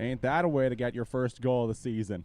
Ain't that a way to get your first goal of the season?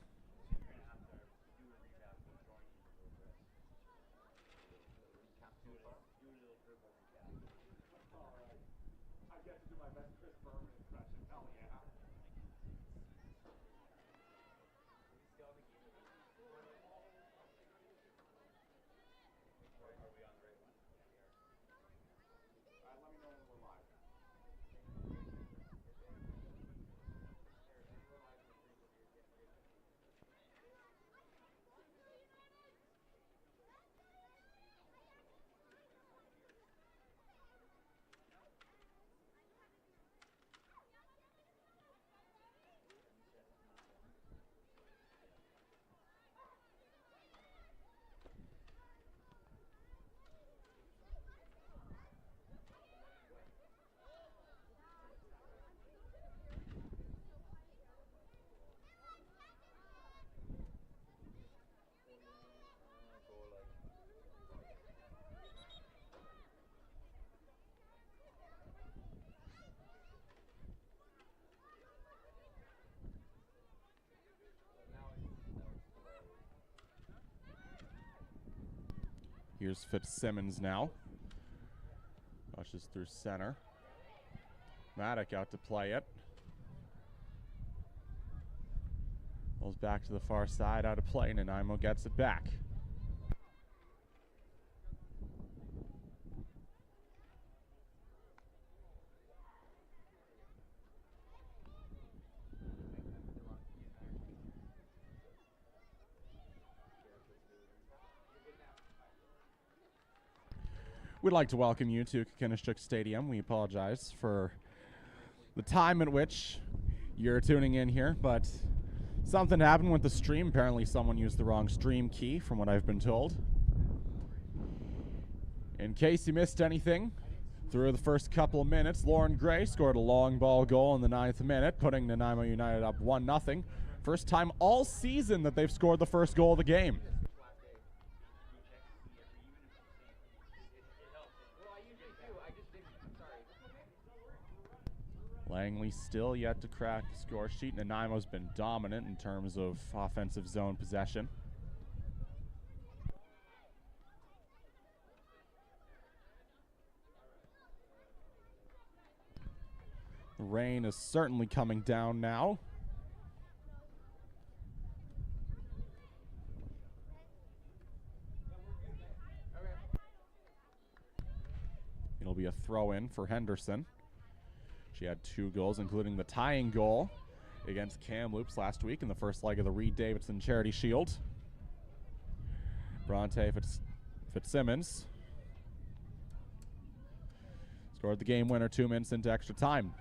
Here's Fitzsimmons now. Rushes through center. Maddock out to play it. Rolls back to the far side, out of play. Nanaimo gets it back. We'd like to welcome you to Kakinishchuk Stadium. We apologize for the time at which you're tuning in here, but something happened with the stream. Apparently someone used the wrong stream key, from what I've been told. In case you missed anything, through the first couple of minutes, Lauren Gray scored a long ball goal in the 9th minute, putting Nanaimo United up 1-0. First time all season that they've scored the first goal of the game. Langley still yet to crack the score sheet. Nanaimo's been dominant in terms of offensive zone possession. The rain is certainly coming down now. It'll be a throw-in for Henderson. She had 2 goals, including the tying goal against Kamloops last week in the first leg of the Reed Davidson Charity Shield. Bronte Fitzsimmons scored the game winner 2 minutes into extra time.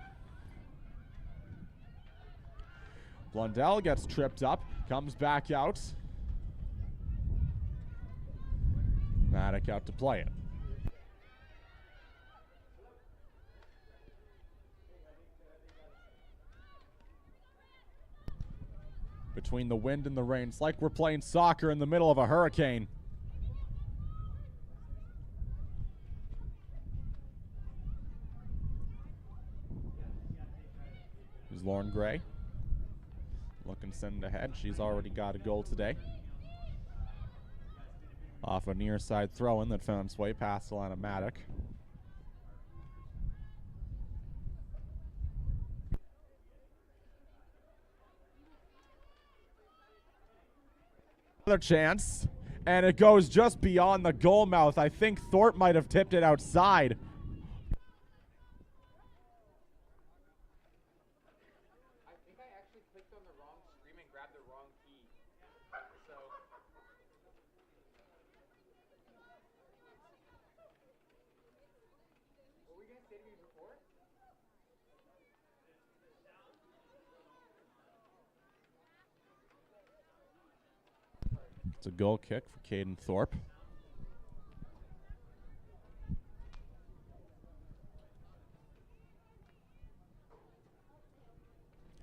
Blundell gets tripped up, comes back out. Maddock out to play it. Between the wind and the rain, it's like we're playing soccer in the middle of a hurricane. Here's Lauren Gray. Looking to send ahead. She's already got a goal today. Off a near side throw-in that found its way past Alana Maddock. Another chance, and it goes just beyond the goal mouth. I think Thorpe might have tipped it outside. I think I actually clicked on the wrong stream and grabbed the wrong key. So what were you gonna say to me before? It's a goal kick for Caden Thorpe.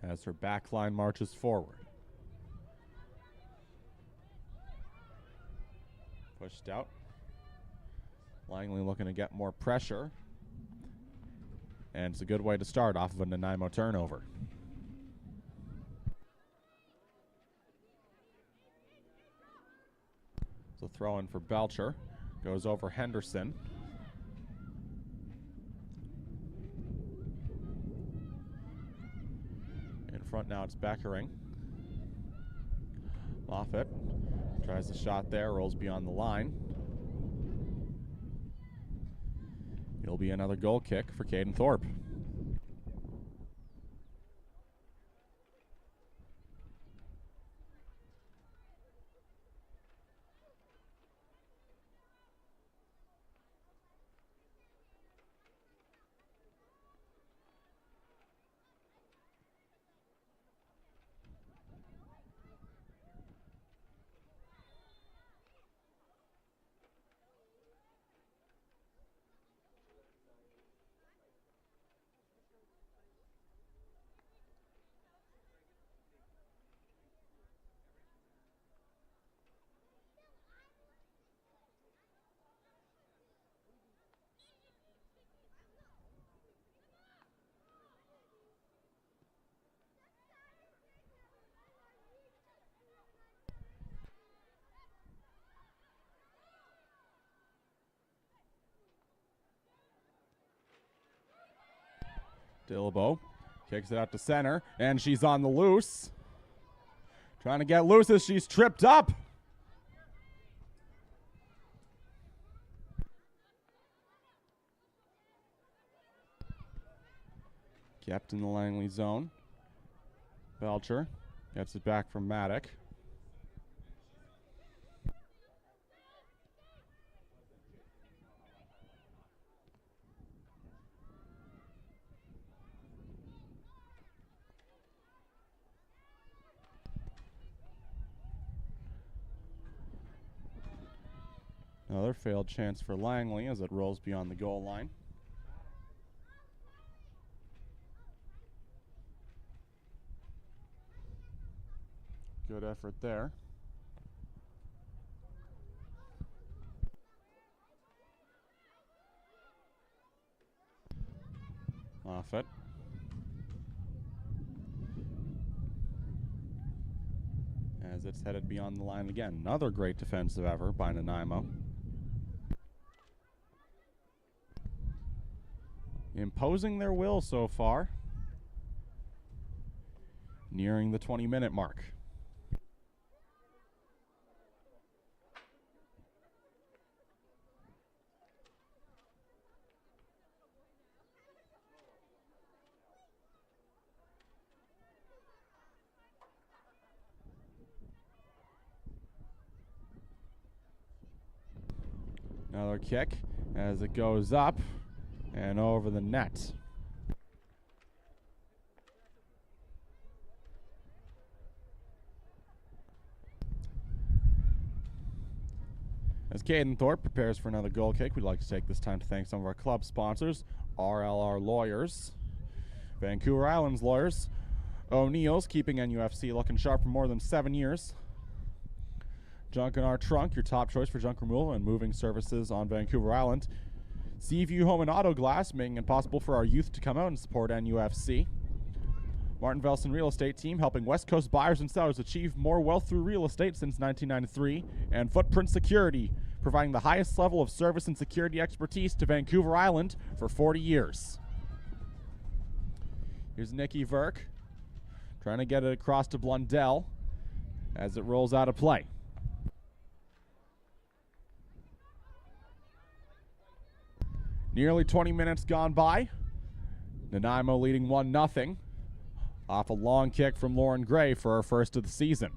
As her back line marches forward. Pushed out. Langley looking to get more pressure. And it's a good way to start off of a Nanaimo turnover. So throw in for Belcher. Goes over Henderson. In front now it's Beckering. Moffett tries the shot there, rolls beyond the line. It'll be another goal kick for Caden Thorpe. Dillabo kicks it out to center, and she's on the loose. Trying to get loose as she's tripped up. Kept in the Langley zone. Belcher gets it back from Maddock. Another failed chance for Langley as it rolls beyond the goal line. Good effort there. Moffett. As it's headed beyond the line again. Another great defensive effort by Nanaimo. Imposing their will so far. Nearing the 20-minute mark. Another kick as it goes up and over the net. As Caden Thorpe prepares for another goal kick, we'd like to take this time to thank some of our club sponsors, RLR Lawyers, Vancouver Island's Lawyers, O'Neill's, keeping NUFC looking sharp for more than 7 years, Junk in Our Trunk, your top choice for junk removal and moving services on Vancouver Island, Seaview Home and Auto Glass, making it possible for our youth to come out and support NUFC. Martin Velson Real Estate Team, helping West Coast buyers and sellers achieve more wealth through real estate since 1993. And Footprint Security, providing the highest level of service and security expertise to Vancouver Island for 40 years. Here's Nikki Verk, trying to get it across to Blundell as it rolls out of play. Nearly 20 minutes gone by. Nanaimo leading 1-0 off a long kick from Lauren Gray for her first of the season.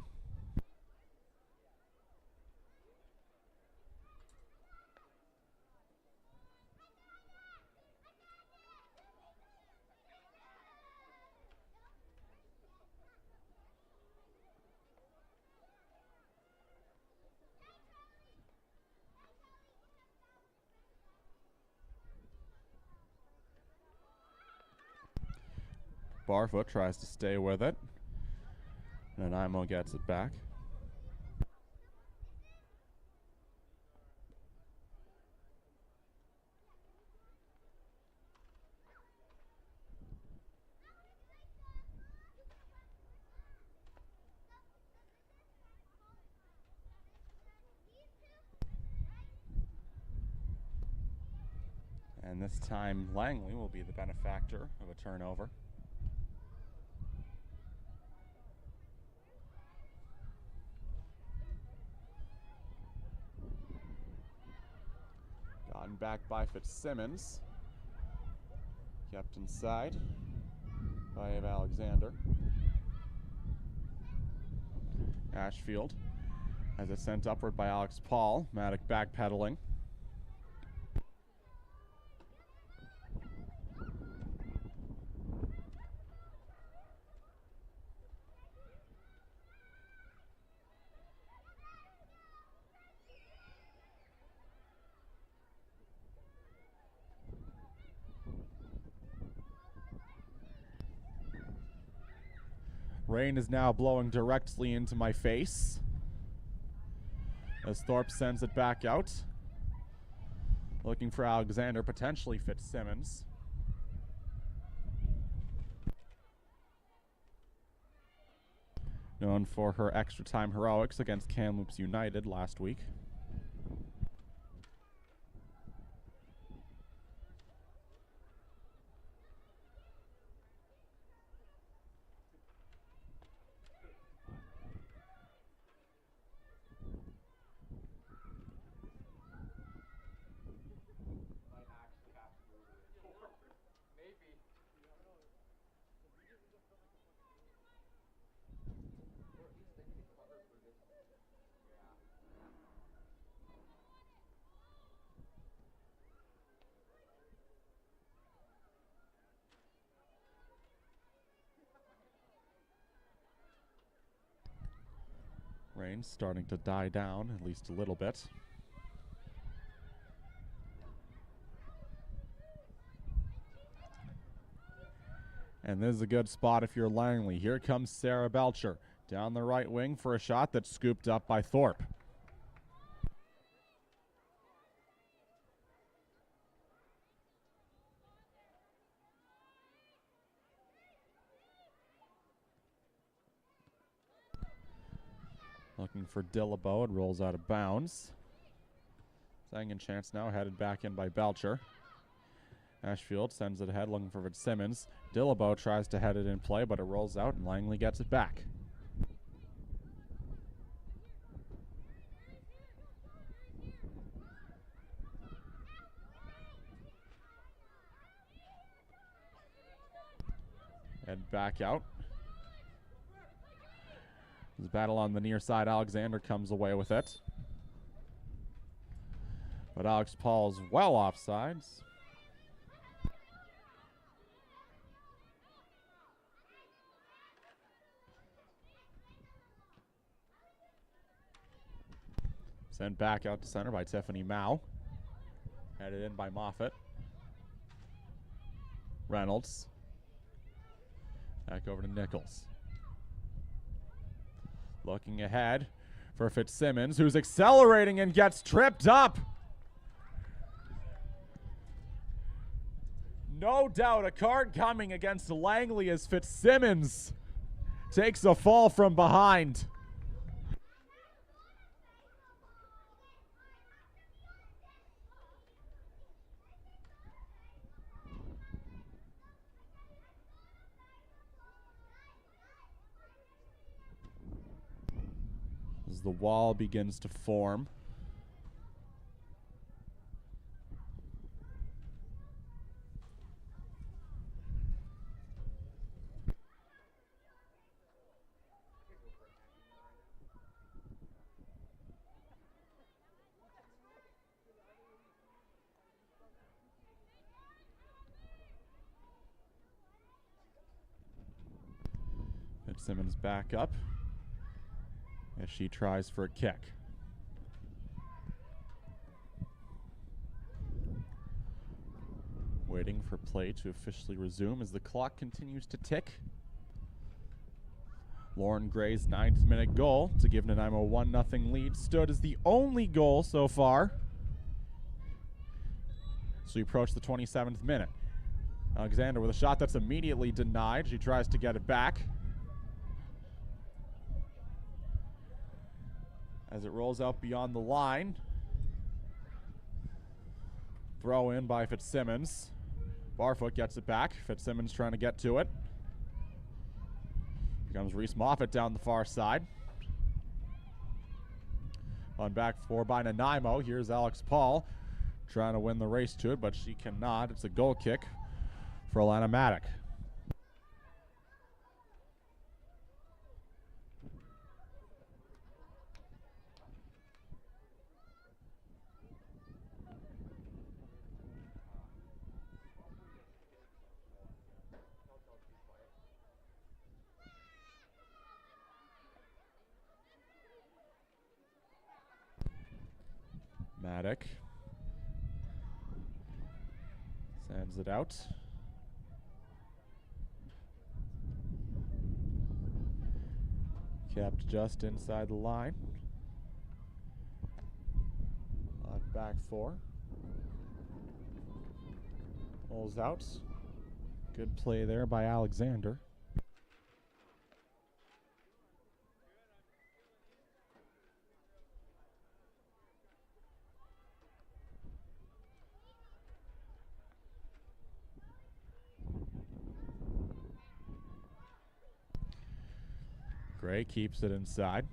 Barfoot tries to stay with it. Nanaimo gets it back. And this time Langley will be the benefactor of a turnover. Gotten back by Fitzsimmons. Kept inside by Alexander. Ashfield has it sent upward by Alex Paul. Maddock backpedaling. Rain is now blowing directly into my face as Thorpe sends it back out. Looking for Alexander, potentially Fitzsimmons. Known for her extra time heroics against Kamloops United last week. Rain's starting to die down, at least a little bit. And this is a good spot if you're Langley. Here comes Sarah Belcher down the right wing for a shot that's scooped up by Thorpe. Looking for Dillabo, it rolls out of bounds. Second chance now, headed back in by Belcher. Ashfield sends it ahead, looking for Fitzsimmons. Dillabo tries to head it in play, but it rolls out, and Langley gets it back. Head back out. There's a battle on the near side. Alexander comes away with it. But Alex Paul's well offsides. Sent back out to center by Tiffany Mao. Headed in by Moffat. Reynolds. Back over to Nichols. Looking ahead for Fitzsimmons, who's accelerating and gets tripped up. No doubt a card coming against Langley as Fitzsimmons takes a fall from behind. As the wall begins to form. Fitzsimmons back up as she tries for a kick. Waiting for play to officially resume as the clock continues to tick. Lauren Gray's 9th minute goal to give Nanaimo a 1-0 lead stood as the only goal so far. So we approach the 27th minute. Alexander with a shot that's immediately denied. She tries to get it back. As it rolls out beyond the line. Throw in by Fitzsimmons. Barfoot gets it back. Fitzsimmons trying to get to it. Here comes Reese Moffitt down the far side. On back four by Nanaimo. Here's Alex Paul trying to win the race to it, but she cannot. It's a goal kick for Alana Maddock. Maddock sends it out. Kept just inside the line. On back four. Pulls out. Good play there by Alexander. Gray keeps it inside.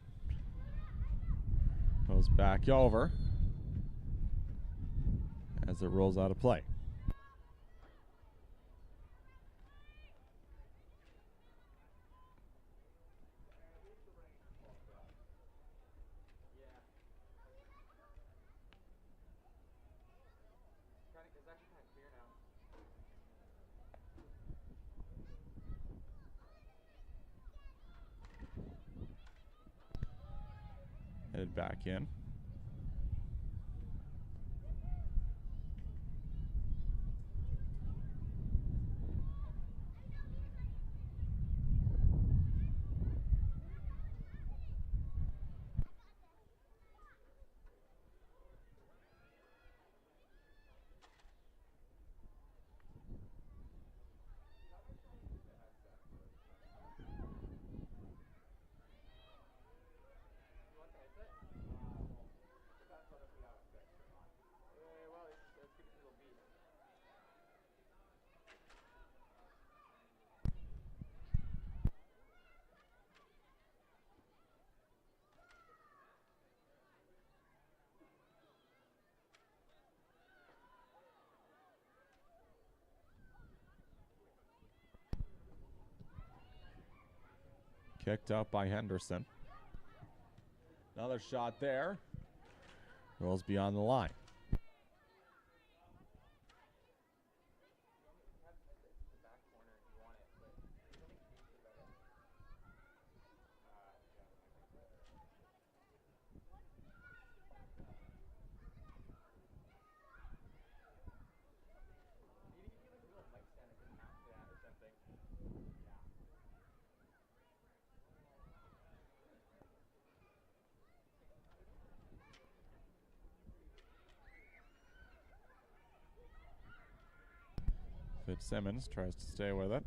Goes back over as it rolls out of play. Headed back in. Kicked out by Henderson. Another shot there. Rolls beyond the line. Fitzsimmons tries to stay with it.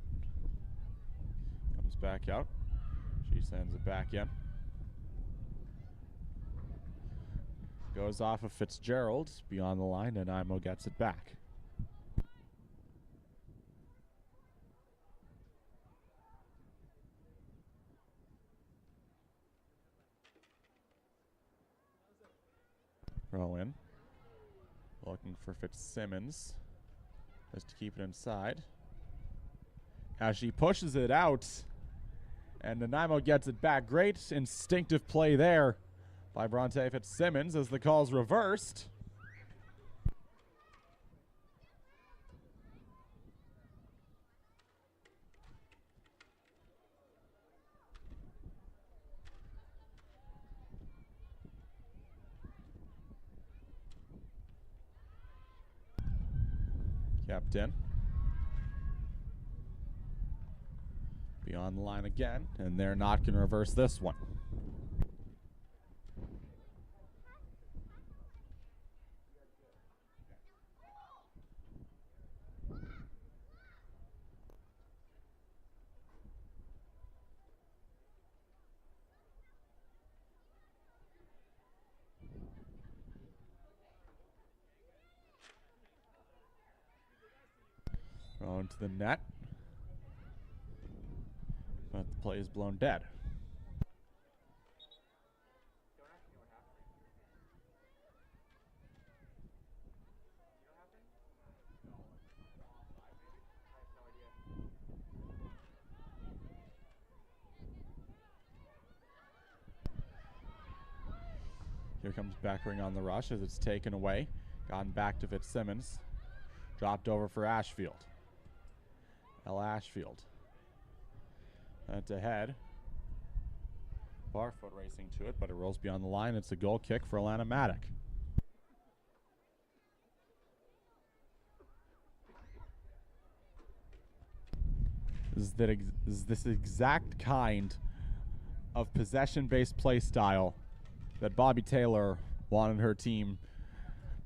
Comes back out. She sends it back in. Goes off of Fitzgerald. Beyond the line, and Nanaimo gets it back. Throw in. Looking for Fitzsimmons. Just to keep it inside. As she pushes it out. And Nanaimo gets it back. Great instinctive play there by Bronte Fitzsimmons as the call's reversed. Kept in. Beyond the line again, and they're not going to reverse this one. Blown to the net. But the play is blown dead. Don't actually know what happened. You know what happened? No. Offside, maybe? I have no idea. Here comes Beckering on the rush as it's taken away. Gotten back to Fitzsimmons. Dropped over for Ashfield. Ashfield. That's ahead. Barfoot racing to it, but it rolls beyond the line. It's a goal kick for Langley. Is this exact kind of possession-based play style that Bobby Taylor wanted her team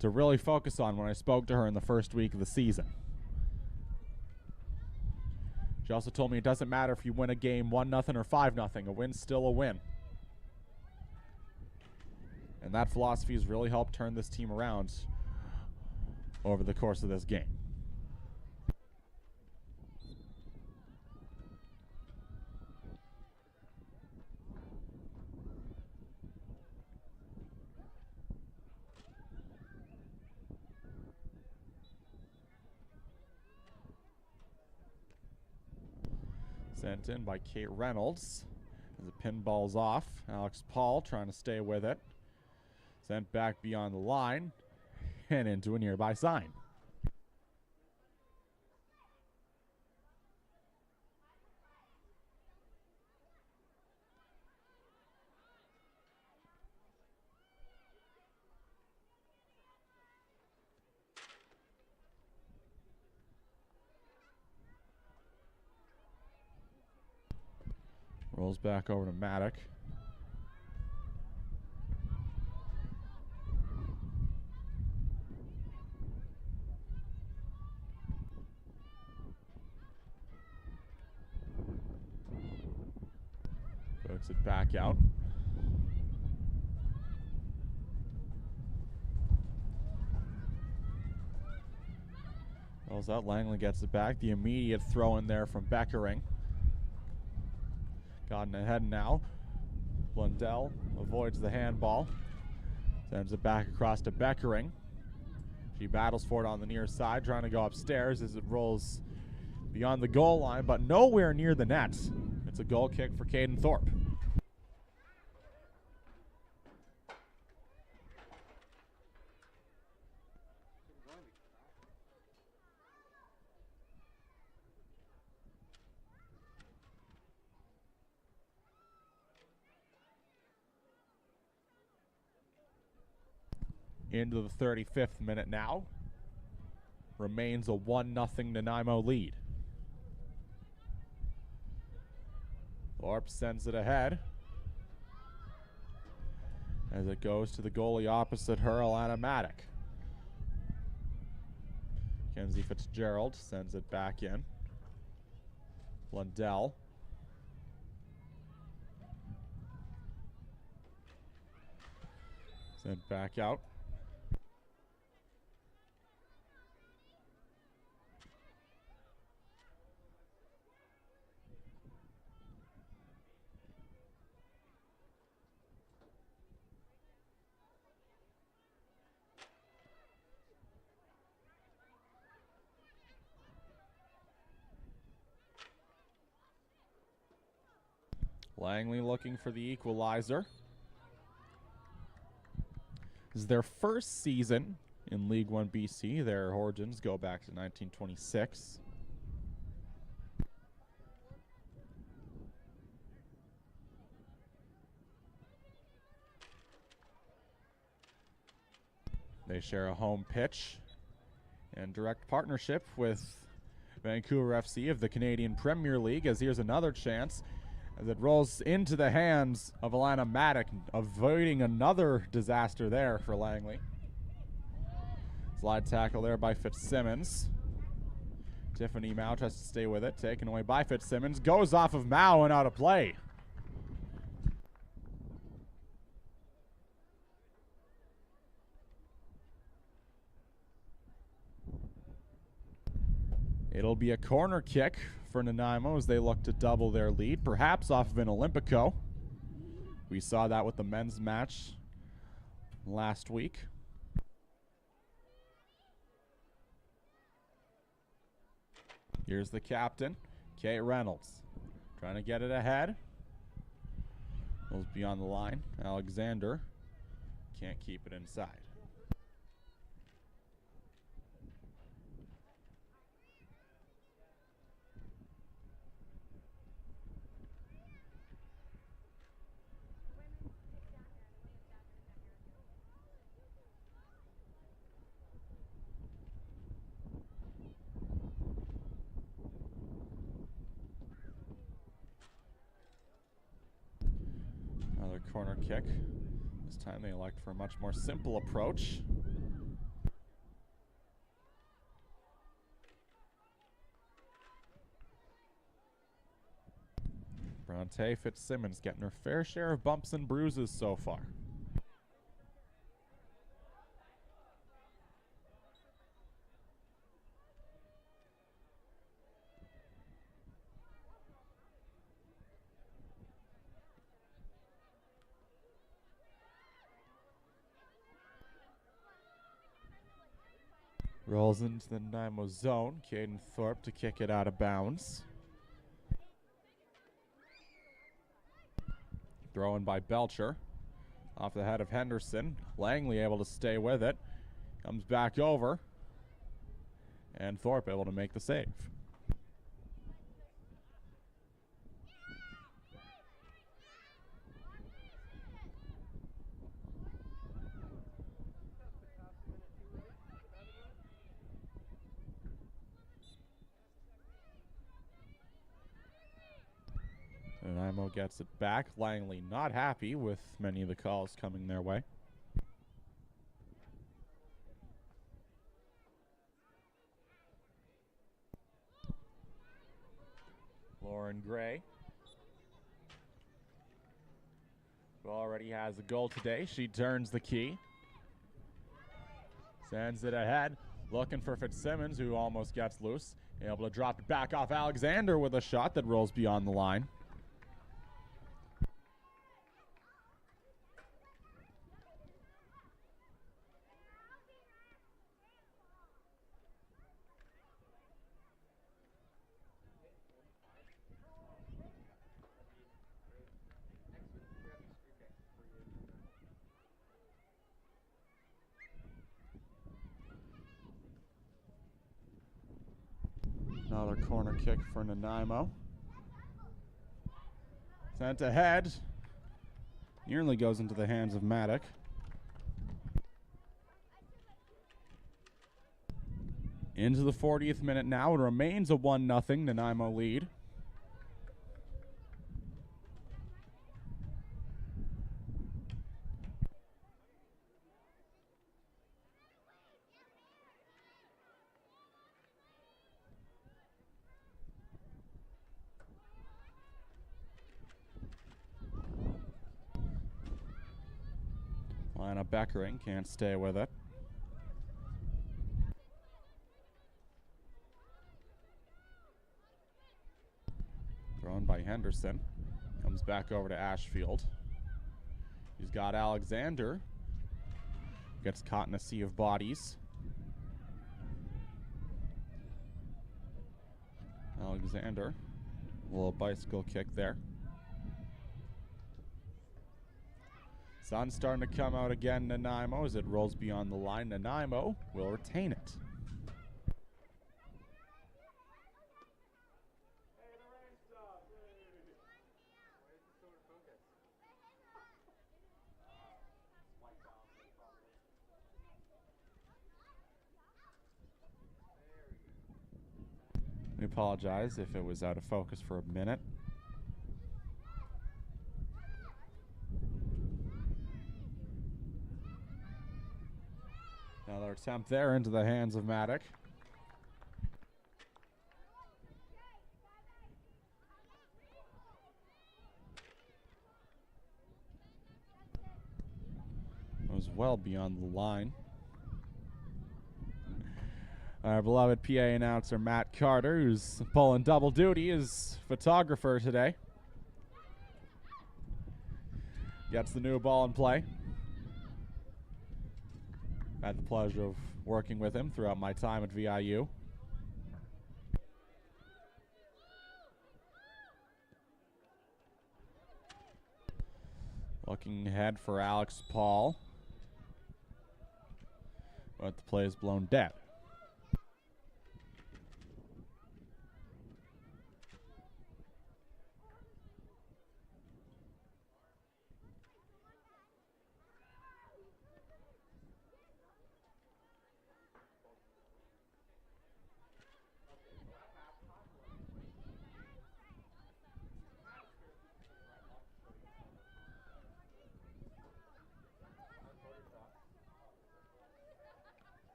to really focus on when I spoke to her in the first week of the season. She also told me it doesn't matter if you win a game 1-0 or 5-0. A win's still a win. And that philosophy has really helped turn this team around over the course of this game. Sent in by Kate Reynolds. As the pinball's off. Alex Paul trying to stay with it. Sent back beyond the line and into a nearby sign. Rolls back over to Maddock. Pokes it back out. Rolls out. Langley gets it back. The immediate throw in there from Beckering. Gotten ahead now. Blundell avoids the handball. Sends it back across to Beckering. She battles for it on the near side, trying to go upstairs as it rolls beyond the goal line, but nowhere near the net. It's a goal kick for Caden Thorpe. Into the 35th minute now. Remains a 1-0 Nanaimo lead. Thorpe sends it ahead as it goes to the goalie opposite her, Alana Maddock. Kenzie Fitzgerald sends it back in. Blundell. Sent back out. Langley looking for the equalizer. This is their first season in League 1 BC. Their origins go back to 1926. They share a home pitch and direct partnership with Vancouver FC of the Canadian Premier League, as here's another chance as it rolls into the hands of Alana Maddock, avoiding another disaster there for Langley. Slide tackle there by Fitzsimmons. Tiffany Mao tries to stay with it, taken away by Fitzsimmons. Goes off of Mao and out of play. It'll be a corner kick for Nanaimo as they look to double their lead, perhaps off of an Olympico. We saw that with the men's match last week. Here's the captain, Kate Reynolds, trying to get it ahead. Goes beyond the line. Alexander can't keep it inside. Another corner kick. This time they elect for a much more simple approach. Bronte Fitzsimmons getting her fair share of bumps and bruises so far. Rolls into the Nanaimo zone. Caden Thorpe to kick it out of bounds. Thrown by Belcher. Off the head of Henderson. Langley able to stay with it. Comes back over. And Thorpe able to make the save. Nanaimo gets it back. Langley not happy with many of the calls coming their way. Lauren Gray, who already has a goal today. She turns the key. Sends it ahead. Looking for Fitzsimmons, who almost gets loose. Able to drop it back off Alexander with a shot that rolls beyond the line. Another corner kick for Nanaimo. Sent ahead. Nearly goes into the hands of Maddock. Into the 40th minute now. It remains a 1-0 Nanaimo lead. Lana Beckering can't stay with it. Thrown by Henderson. Comes back over to Ashfield. He's got Alexander. Gets caught in a sea of bodies. Alexander. A little bicycle kick there. Sun's starting to come out again, Nanaimo, as it rolls beyond the line. Nanaimo will retain it. We apologize if it was out of focus for a minute. Another attempt there into the hands of Maddock. It was well beyond the line. Our beloved PA announcer Matt Carter, who's pulling double duty as photographer today, gets the new ball in play. Had the pleasure of working with him throughout my time at VIU. Looking ahead for Alex Paul, but the play is blown dead.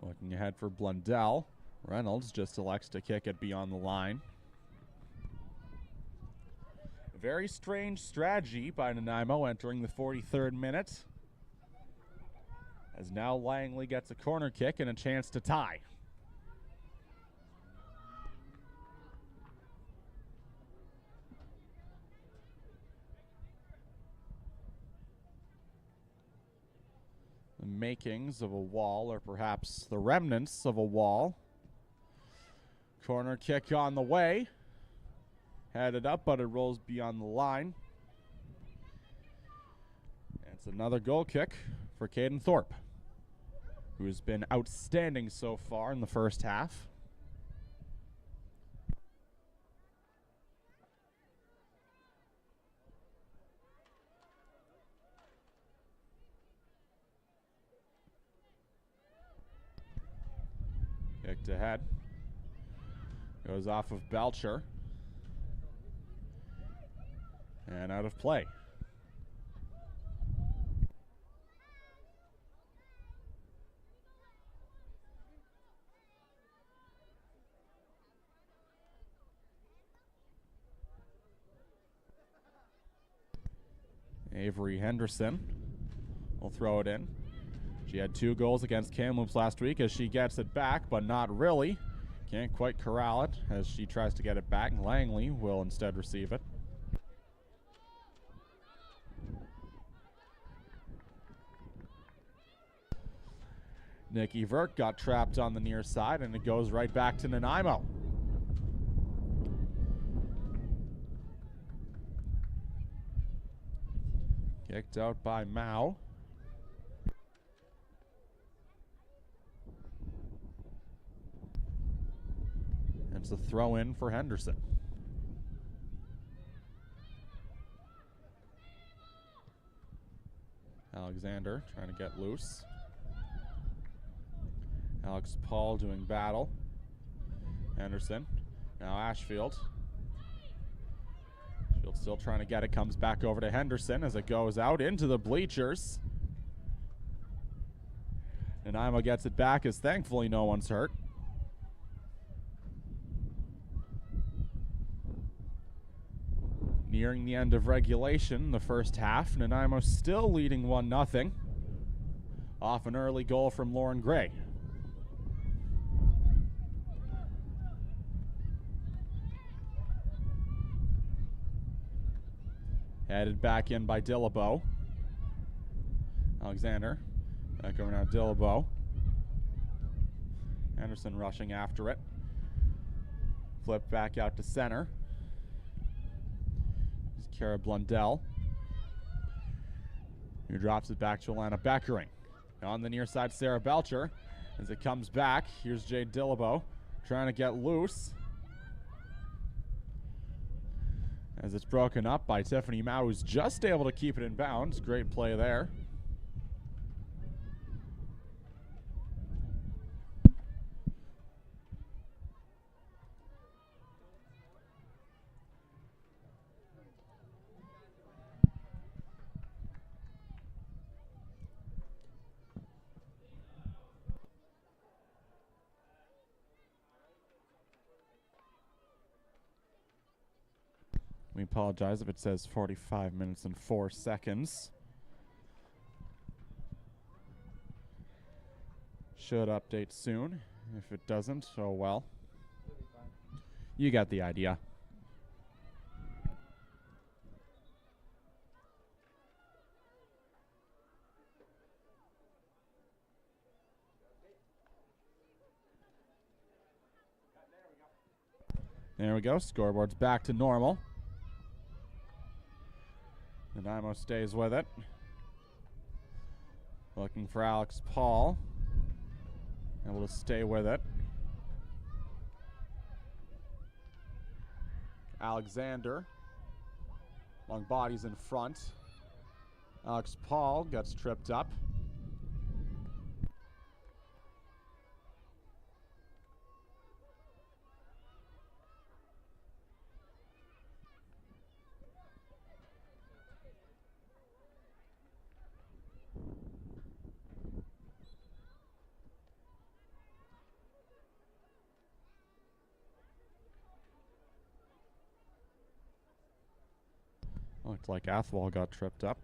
Looking ahead for Blundell. Reynolds just elects to kick it beyond the line. A very strange strategy by Nanaimo entering the 43rd minute, as now Langley gets a corner kick and a chance to tie. The makings of a wall, or perhaps the remnants of a wall. Corner kick on the way. Headed up, but it rolls beyond the line. It's another goal kick for Caden Thorpe, who has been outstanding so far in the first half. Kicked ahead. Goes off of Belcher. And out of play. Avery Henderson will throw it in. She had 2 goals against Kamloops last week as she gets it back, but not really. Can't quite corral it as she tries to get it back. Langley will instead receive it. Nikki Vert got trapped on the near side, and it goes right back to Nanaimo. Kicked out by Mao. It's a throw in for Henderson. Alexander trying to get loose. Alex Paul doing battle. Henderson. Now Ashfield. Ashfield still trying to get it. Comes back over to Henderson as it goes out into the bleachers. Nanaimo gets it back as thankfully no one's hurt. Nearing the end of regulation, the first half, Nanaimo still leading 1-0. Off an early goal from Lauren Gray. Headed back in by Dillabo. Alexander, back over now Dillabo. Anderson rushing after it. Flip back out to center. Kara Blundell, who drops it back to Alana Beckering. On the near side, Sarah Belcher. As it comes back, here's Jade Dillabo trying to get loose. As it's broken up by Tiffany Mao, who's just able to keep it in bounds. Great play there. We apologize if it says 45 minutes and 4 seconds. Should update soon. If it doesn't, oh well. You got the idea. There we go. Scoreboard's back to normal. Nanaimo stays with it. Looking for Alex Paul. Able to stay with it. Alexander. Long bodies in front. Alex Paul gets tripped up. Looked like Athwal got tripped up.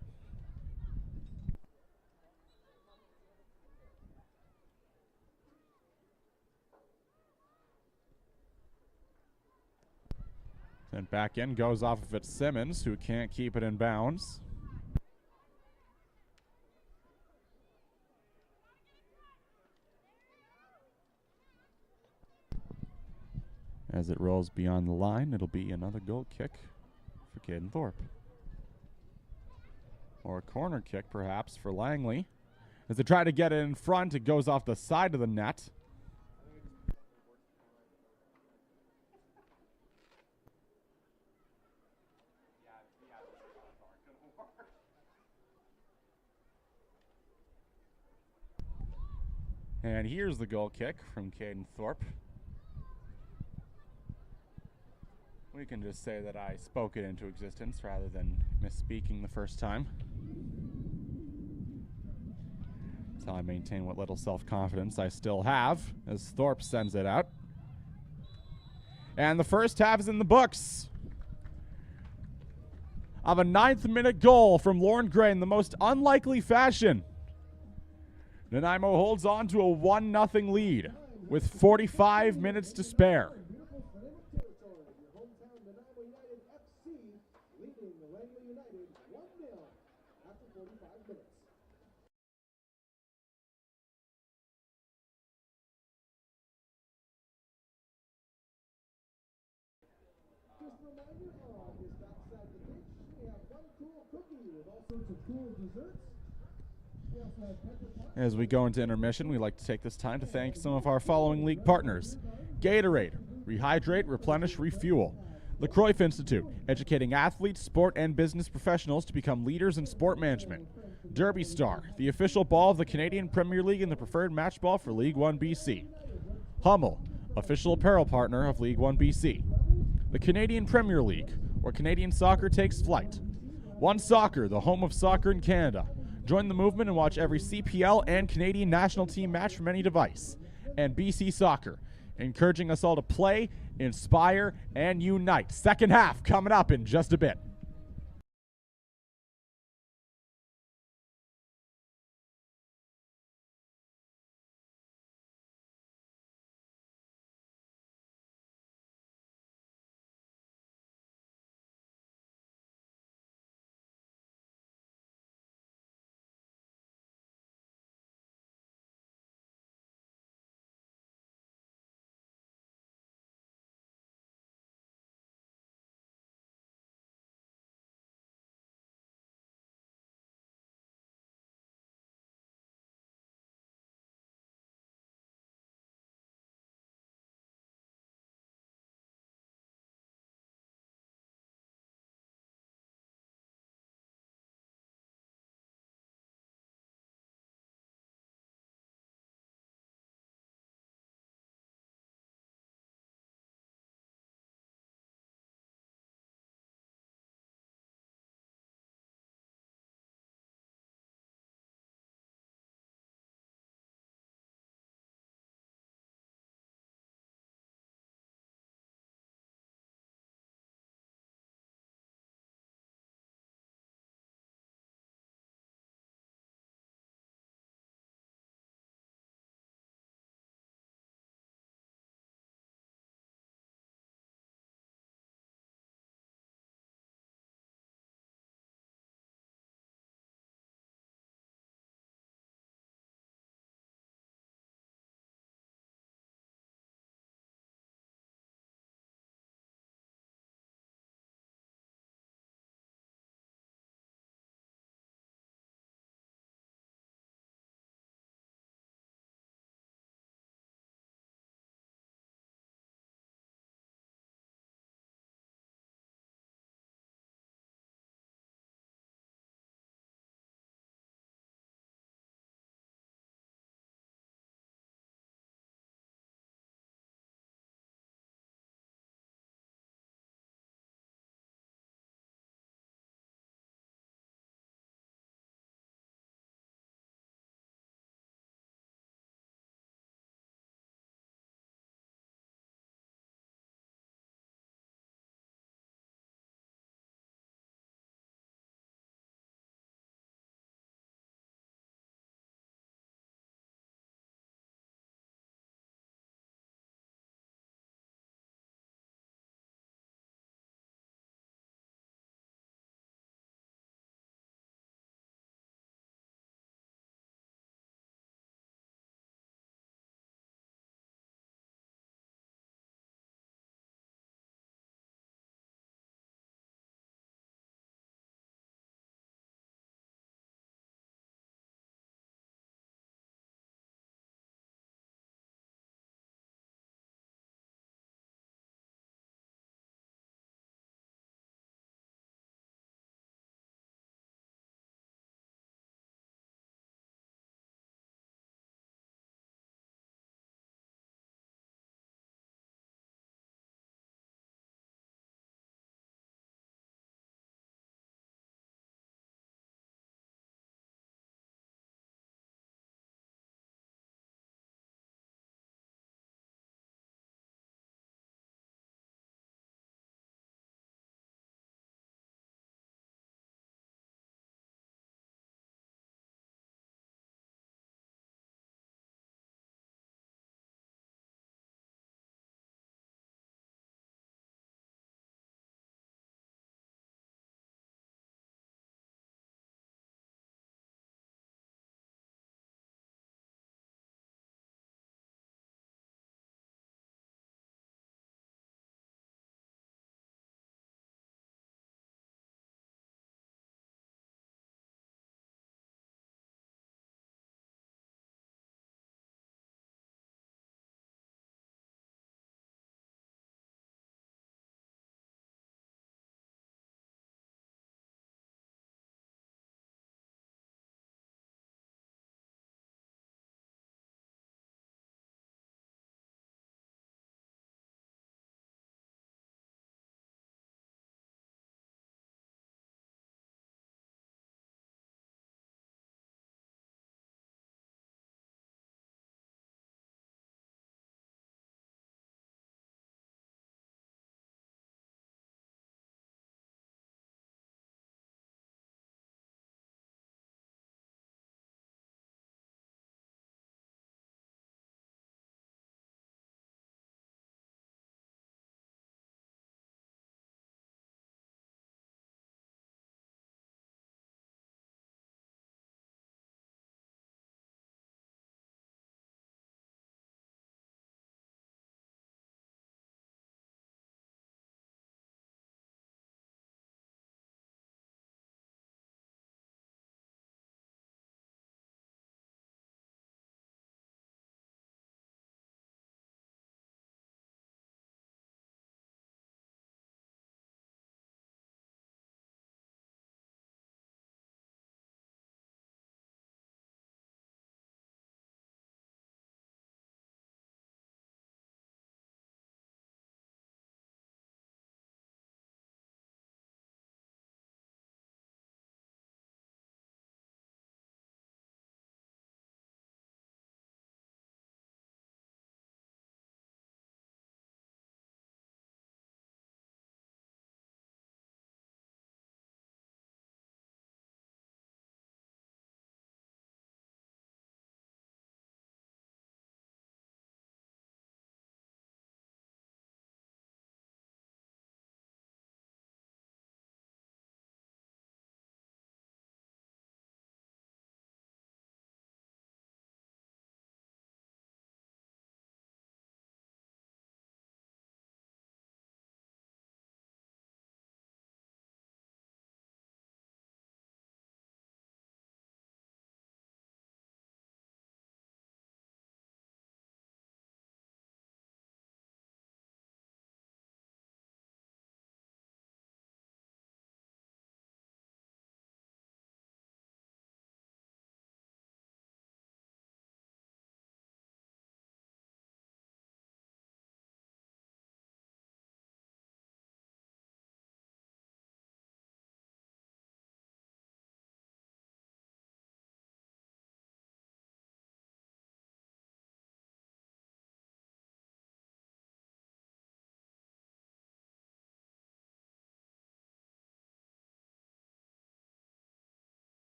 Then back in goes off of it Simmons, who can't keep it in bounds. As it rolls beyond the line, it'll be another goal kick for Caden Thorpe. Or a corner kick, perhaps, for Langley. As they try to get it in front, it goes off the side of the net. And here's the goal kick from Caden Thorpe. We can just say that I spoke it into existence rather than misspeaking the first time. That's how I maintain what little self-confidence I still have, as Thorpe sends it out. And the first half is in the books. Of a 9th-minute goal from Lauren Gray in the most unlikely fashion. Nanaimo holds on to a 1-0 lead with 45 minutes to spare. Just a reminder, this backside of the pitch, we have one cool cookie with all sorts of cool desserts. We also have pepper pot. As we go into intermission, we'd like to take this time to thank some of our following league partners. Gatorade, Rehydrate, Replenish, Refuel. The Cruyff Institute, educating athletes, sport, and business professionals to become leaders in sport management. Derby Star, the official ball of the Canadian Premier League and the preferred match ball for L1BC. Hummel, official apparel partner of L1BC. The Canadian Premier League, where Canadian soccer takes flight. One Soccer, the home of soccer in Canada. Join the movement and watch every CPL and Canadian national team match from any device. And BC Soccer, encouraging us all to play, inspire, and unite. Second half coming up in just a bit.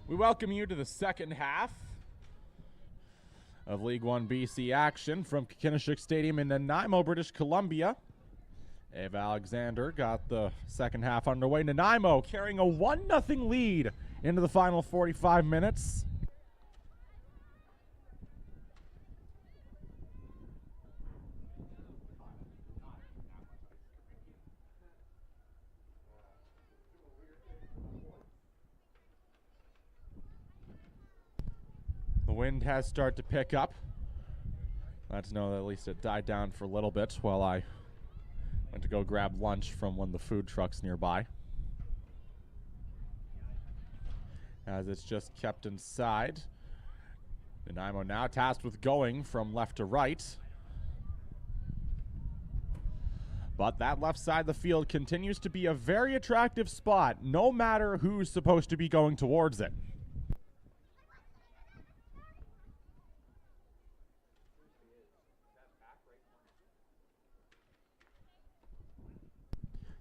We welcome you to the second half of League 1 BC action from Kinnish Stadium in Nanaimo, British Columbia. Ava Alexander got the second half underway. Nanaimo carrying a 1-0 lead into the final 45 minutes. The wind has started to pick up. Let's know that at least it died down for a little bit while I went to go grab lunch from one of the food trucks nearby. As it's just kept inside. Nanaimo now tasked with going from left to right. But that left side of the field continues to be a very attractive spot, no matter who's supposed to be going towards it.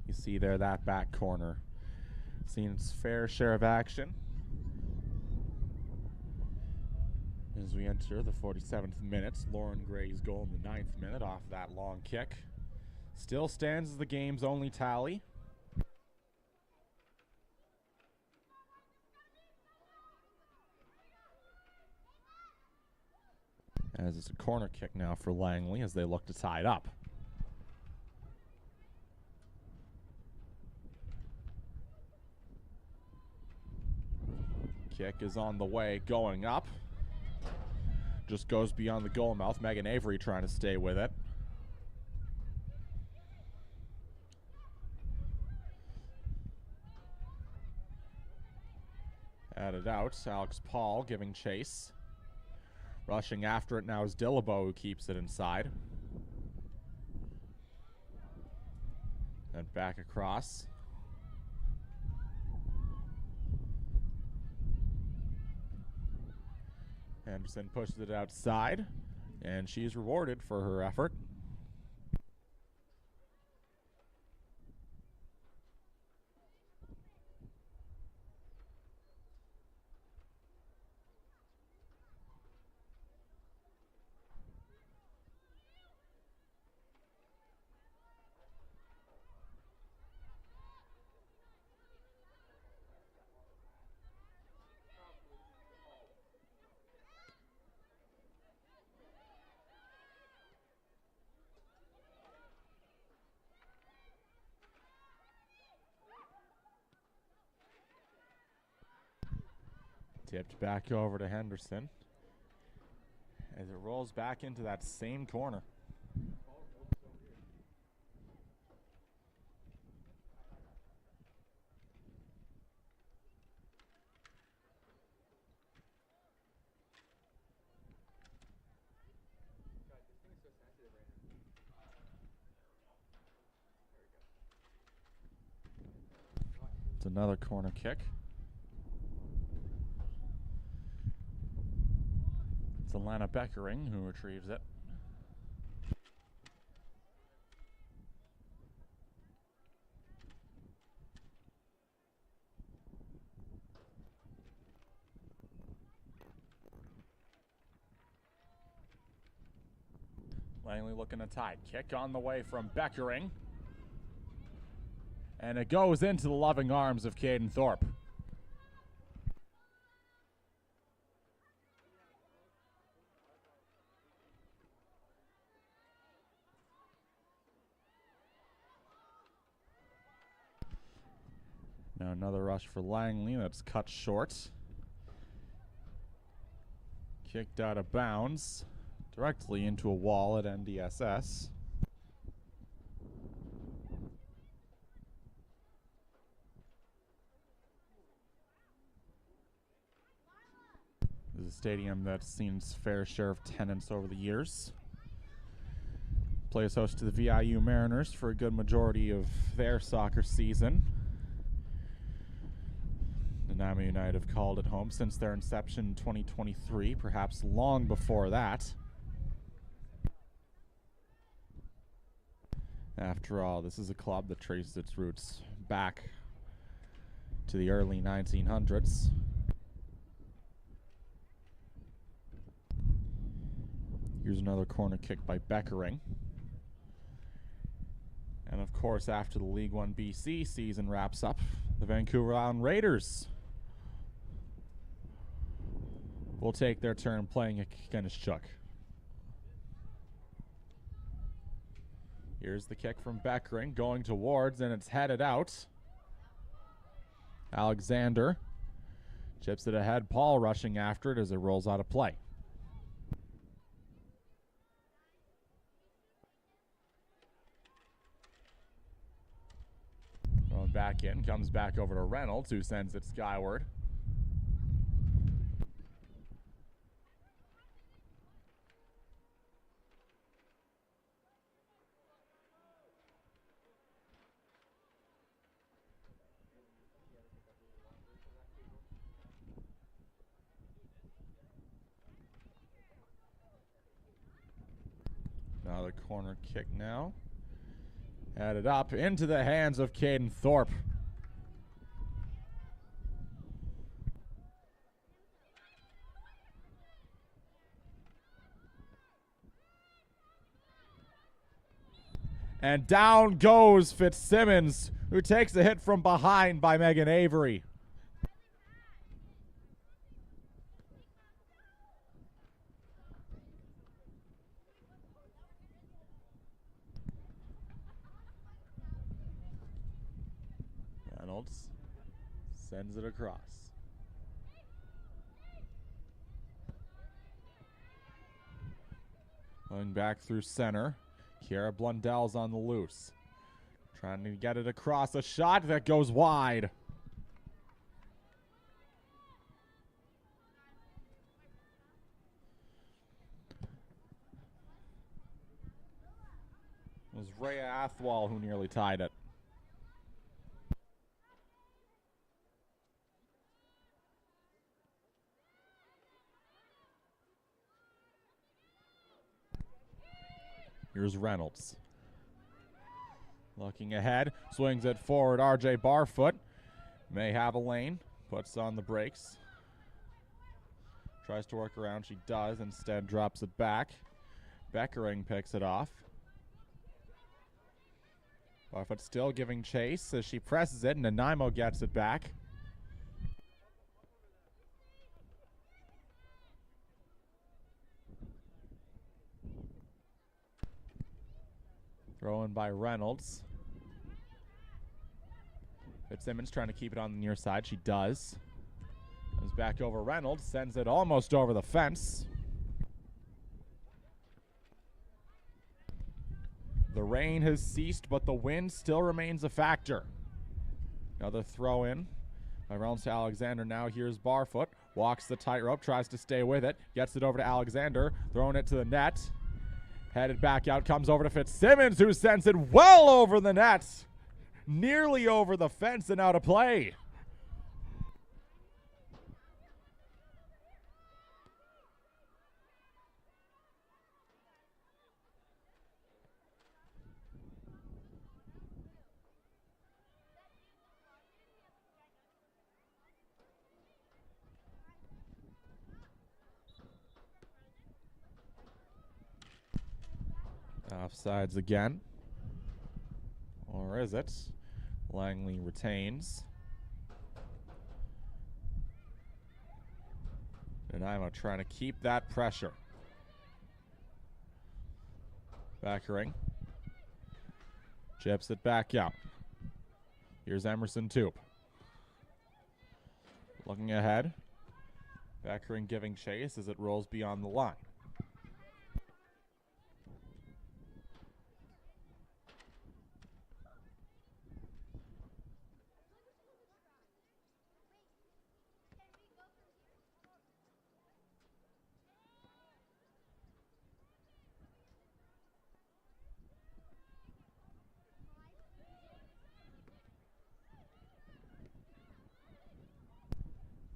You see there that back corner. Seen its fair share of action. As we enter the 47th minute, Lauren Gray's goal in the 9th minute off that long kick still stands as the game's only tally. As it's a corner kick now for Langley as they look to tie it up. Kick is on the way, going up. Just goes beyond the goal mouth. Megan Avery trying to stay with it. Added out. Alex Paul giving chase. Rushing after it now is Dillabo, who keeps it inside. And back across. Henderson pushes it outside, and she's rewarded for her effort. Tipped back over to Henderson as it rolls back into that same corner. It's another corner kick. Alana Beckering who retrieves it. Langley looking to tie. Kick on the way from Beckering. And it goes into the loving arms of Caden Thorpe. Now another rush for Langley that's cut short. Kicked out of bounds directly into a wall at NDSS. This is a stadium that's seen its fair share of tenants over the years. Plays host to the VIU Mariners for a good majority of their soccer season. Nanaimo United have called it home since their inception in 2023, perhaps long before that. After all, this is a club that traces its roots back to the early 1900s. Here's another corner kick by Beckering. And of course, after the League 1BC season wraps up, the Vancouver Island Raiders will take their turn playing at Kanishuk. Here's the kick from Beckering going towards, and it's headed out. Alexander chips it ahead. Paul rushing after it as it rolls out of play. Going back in, comes back over to Reynolds, who sends it skyward. Another corner kick now. Headed up into the hands of Caden Thorpe. And down goes Fitzsimmons, who takes a hit from behind by Megan Avery. Reynolds sends it across. Going back through center. Kiara Blundell's on the loose. Trying to get it across. A shot that goes wide. It was Rhea Athwal who nearly tied it. Here's Reynolds. Looking ahead, swings it forward. RJ Barfoot may have a lane, puts on the brakes. Tries to work around, she does, instead drops it back. Beckering picks it off. Barfoot still giving chase as she presses it, and Nanaimo gets it back. Thrown by Reynolds. Fitzsimmons trying to keep it on the near side. She does. Comes back over Reynolds. Sends it almost over the fence. The rain has ceased, but the wind still remains a factor. Another throw in by Reynolds to Alexander. Now here's Barfoot. Walks the tightrope. Tries to stay with it. Gets it over to Alexander. Throwing it to the net. Headed back out, comes over to Fitzsimmons, who sends it well over the net. Nearly over the fence and out of play. Offsides again. Or is it? Langley retains. Nanaimo trying to keep that pressure. Beckering. Chips it back out. Here's Emerson Toop. Looking ahead. Beckering giving chase as it rolls beyond the line.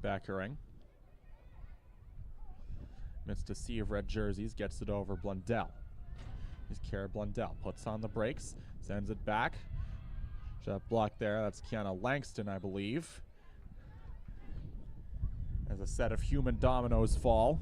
Beckering. Amidst a sea of red jerseys, gets it over Blundell. Here's Kara Blundell. Puts on the brakes, sends it back. Shot block there. That's Kiana Langston, I believe. As a set of human dominoes fall.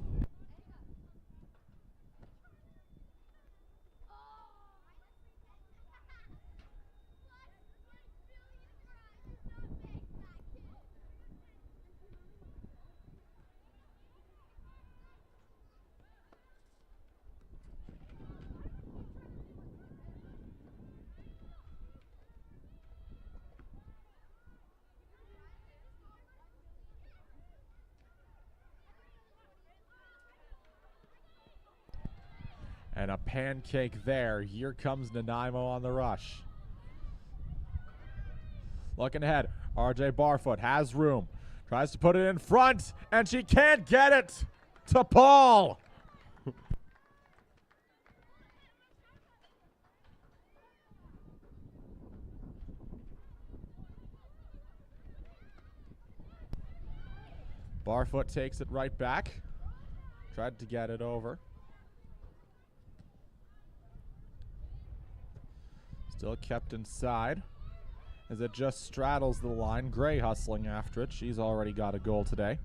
And a pancake there. Here comes Nanaimo on the rush. Looking ahead. RJ Barfoot has room. Tries to put it in front, and she can't get it to Paul. Barfoot takes it right back. Tried to get it over. Still kept inside as it just straddles the line. Gray hustling after it. She's already got a goal today.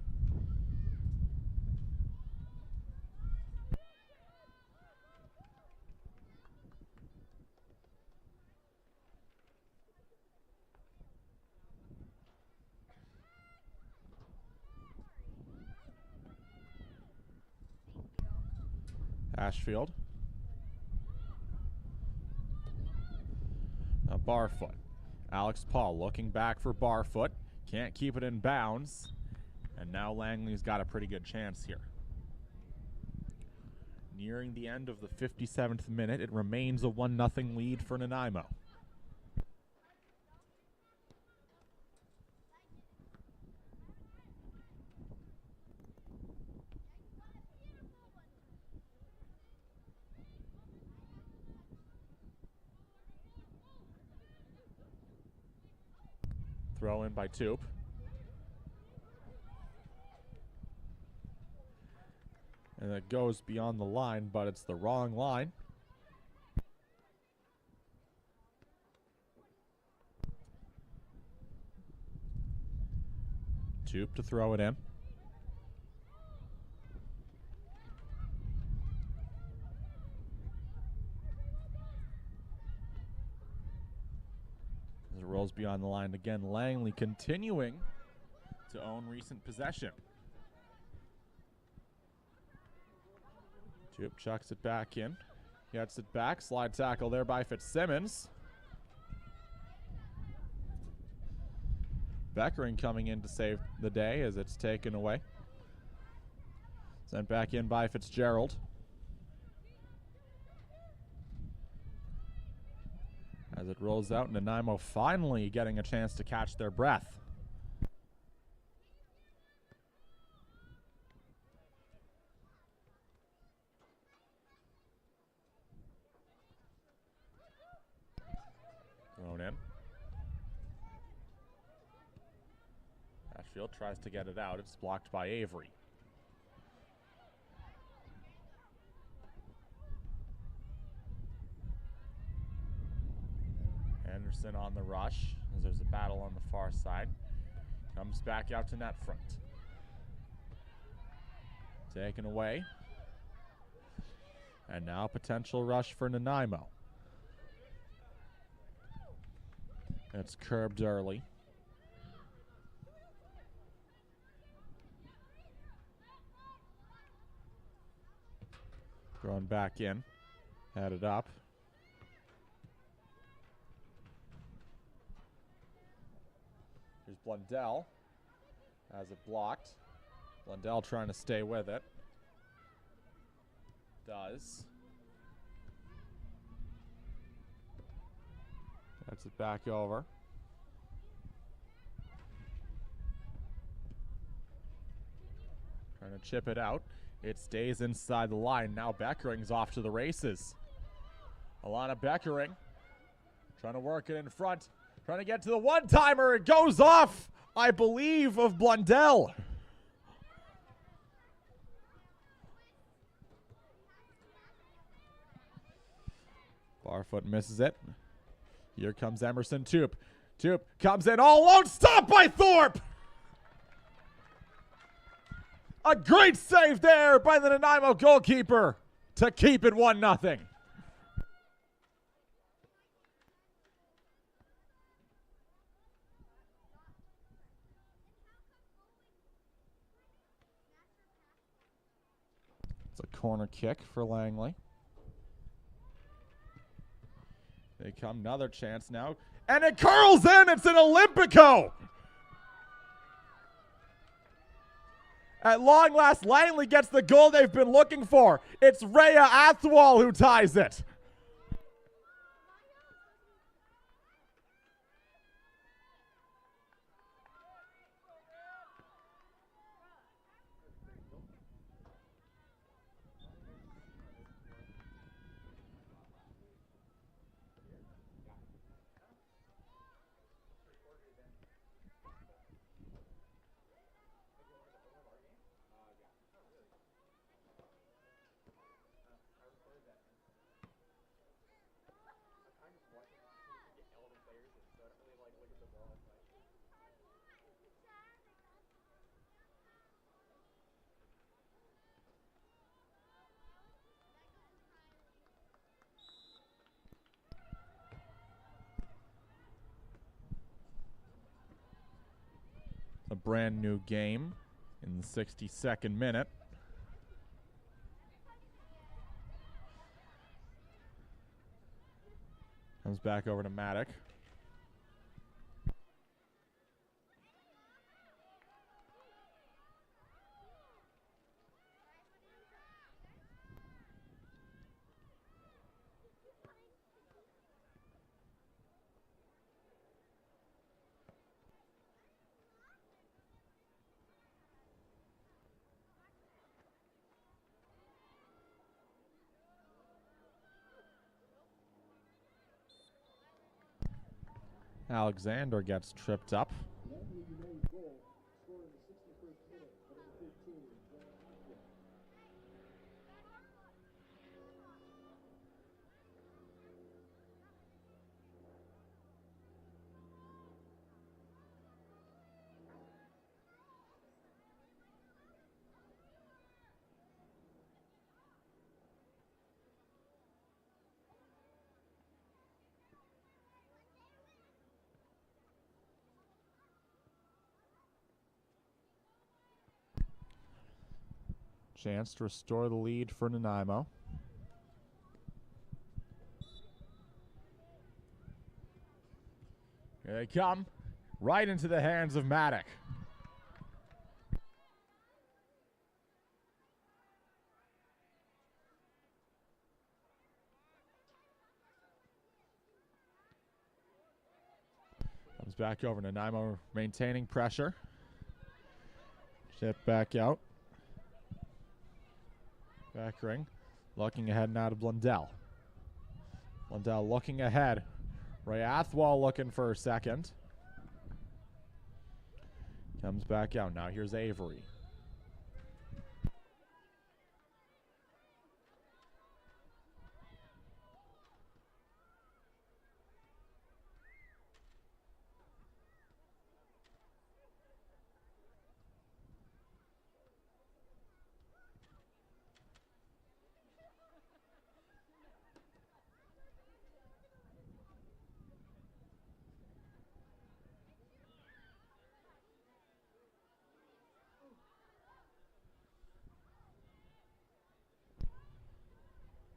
Ashfield. Now Barfoot. Alex Paul looking back for Barfoot. Can't keep it in bounds. And now Langley's got a pretty good chance here. Nearing the end of the 57th minute, it remains a 1-0 lead for Nanaimo. Throw in by Toop. And it goes beyond the line, but it's the wrong line. Toop to throw it in. As it rolls beyond the line again, Langley continuing to own recent possession. Toop chucks it back in. Gets it back. Slide tackle there by Fitzsimmons. Beckering coming in to save the day as it's taken away. Sent back in by Fitzgerald. As it rolls out, Nanaimo finally getting a chance to catch their breath. Thrown in. Ashfield tries to get it out. It's blocked by Avery. Anderson on the rush as there's a battle on the far side. Comes back out to net front. Taken away. And now potential rush for Nanaimo. It's curbed early. Thrown back in. Headed up. Here's Blundell. Has it blocked. Blundell trying to stay with it. Does. Gets it back over. Trying to chip it out. It stays inside the line. Now Beckering's off to the races. Alana Beckering trying to work it in front. Trying to get to the one-timer. It goes off, I believe, of Blundell. Barfoot misses it. Here comes Emerson Toop. Toop comes in all alone. Stopped by Thorpe. A great save there by the Nanaimo goalkeeper to keep it 1-0. It's a corner kick for Langley. They come, another chance now. And it curls in. It's an Olympico. At long last, Langley gets the goal they've been looking for. It's Rhea Athwal who ties it. A brand new game in the 62nd minute. Comes back over to Maddock. Alexander gets tripped up. Langley United goal, scored in the 61st minute, number 15, Rhea Athwal. Chance to restore the lead for Nanaimo. Here they come, right into the hands of Maddock. Comes back over to Nanaimo, maintaining pressure. Chip back out. Back ring. Looking ahead now to Blundell. Blundell looking ahead. Rhea Athwal looking for a second. Comes back out. Now here's Avery.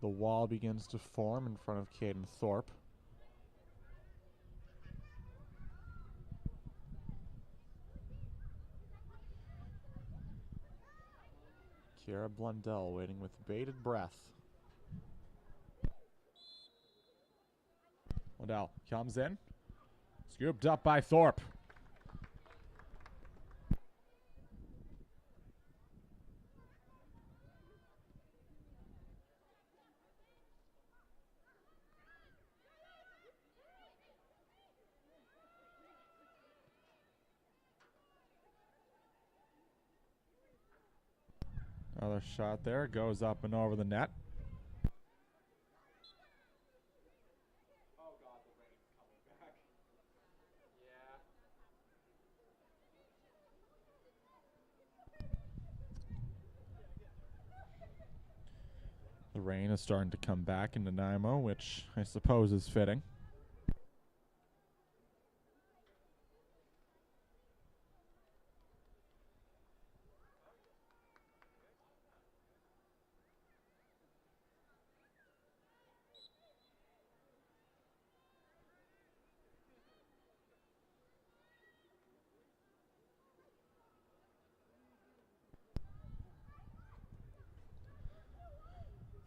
The wall begins to form in front of Caden Thorpe. Kiera Blundell waiting with bated breath. Blundell comes in. Scooped up by Thorpe. Another shot there, goes up and over the net. Oh god, the rain's coming back. Yeah. The rain is starting to come back in Nanaimo, which I suppose is fitting.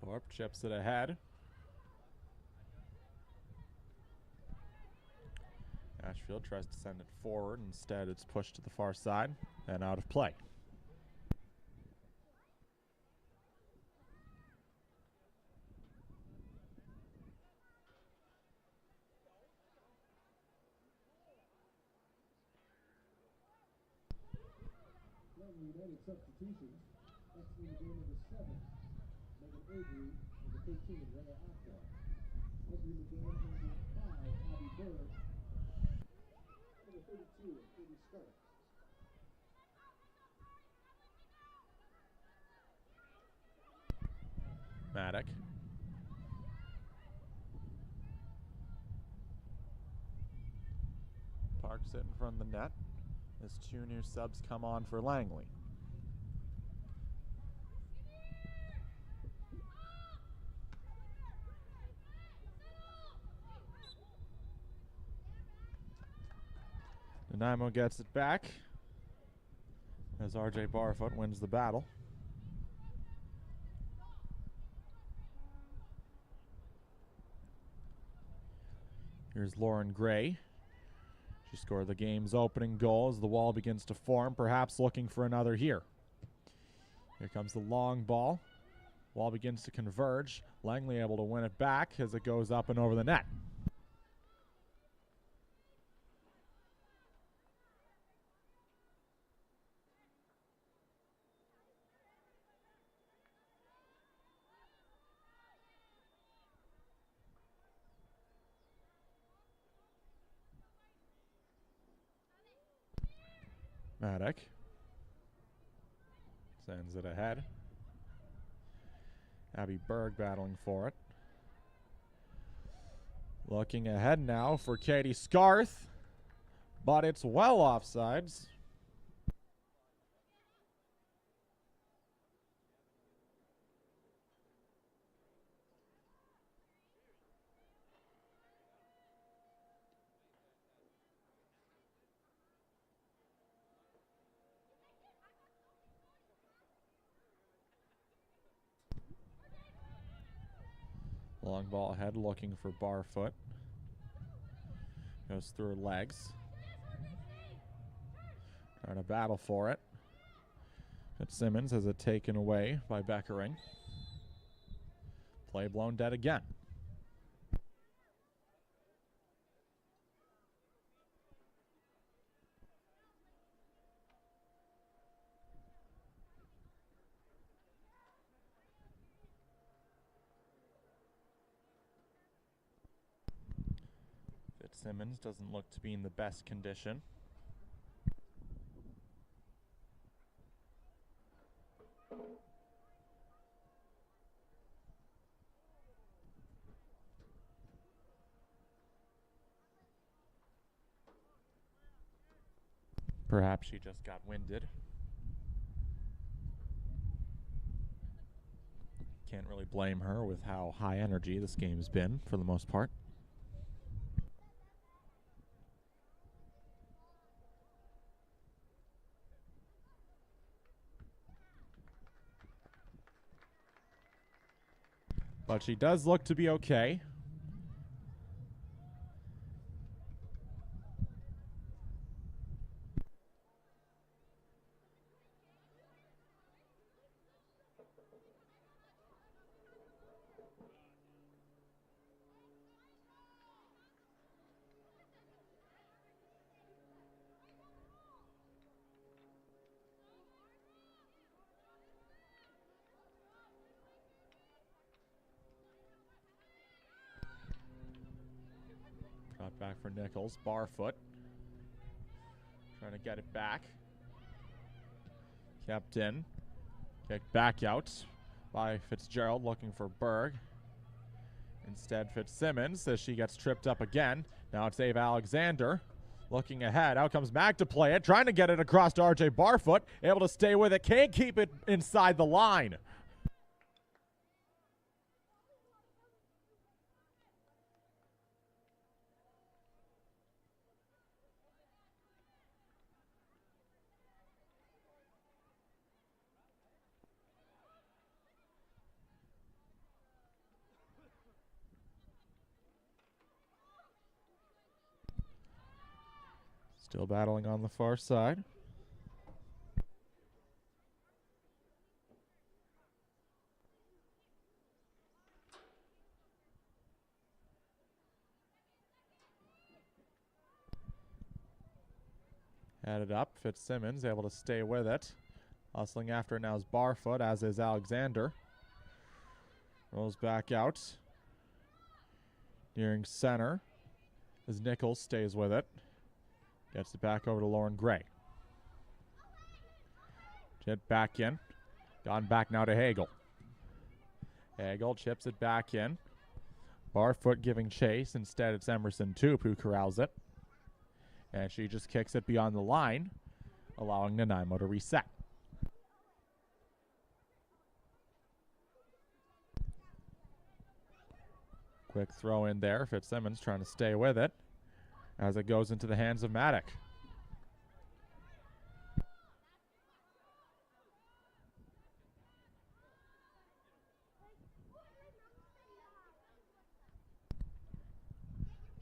Thorpe chips it ahead. Ashfield tries to send it forward. Instead, it's pushed to the far side and out of play. Langley United substitutions. Entering the game number 7, Megan Avery, number 13, Rhea Aqua. Entering the game number 5, Abby Bird. Number 32, Katie Scarlett. Maddock. Parks it in front of the net as 2 new subs come on for Langley. Nanaimo gets it back as RJ Barfoot wins the battle. Here's Lauren Gray. She scored the game's opening goal as the wall begins to form, perhaps looking for another here. Here comes the long ball. Wall begins to converge. Langley able to win it back as it goes up and over the net. Maddock sends it ahead. Abby Berg battling for it. Looking ahead now for Katie Scarth, but it's well offsides. Long ball ahead, looking for Barfoot. Goes through her legs. Trying to battle for it. Fitzsimmons has it taken away by Beckering. Play blown dead again. Fitzsimmons doesn't look to be in the best condition. Perhaps she just got winded. Can't really blame her with how high energy this game's been for the most part. But she does look to be okay. Drop back for Nichols. Barfoot trying to get it back. Kept in. Kicked back out by Fitzgerald, looking for Berg. Instead, Fitzsimmons as she gets tripped up again. Now it's Ava Alexander looking ahead. Out comes Mac to play it, trying to get it across to RJ Barfoot. Able to stay with it. Can't keep it inside the line. Still battling on the far side. Headed up, Fitzsimmons able to stay with it. Hustling after now is Barfoot, as is Alexander. Rolls back out. Nearing center as Nichols stays with it. Gets it back over to Lauren Gray. Chip back in. Gone back now to Hagel. Hagel chips it back in. Barfoot giving chase. Instead, it's Emerson Toop who corrals it. And she just kicks it beyond the line, allowing Nanaimo to reset. Quick throw in there. Fitzsimmons trying to stay with it as it goes into the hands of Maddock.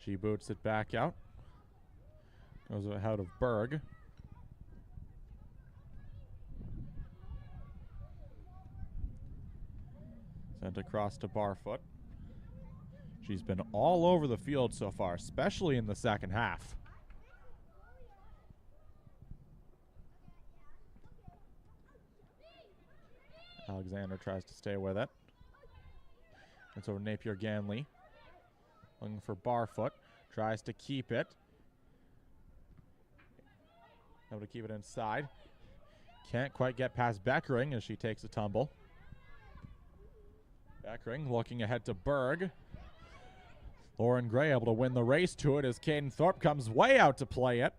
She boots it back out. Goes out of Berg. Sent across to Barfoot. She's been all over the field so far, especially in the second half. Alexander tries to stay with it. It's over Napier Ganley. Looking for Barfoot. Tries to keep it. Able to keep it inside. Can't quite get past Beckering as she takes a tumble. Beckering looking ahead to Berg. Lauren Gray able to win the race to it as Caden Thorpe comes way out to play it.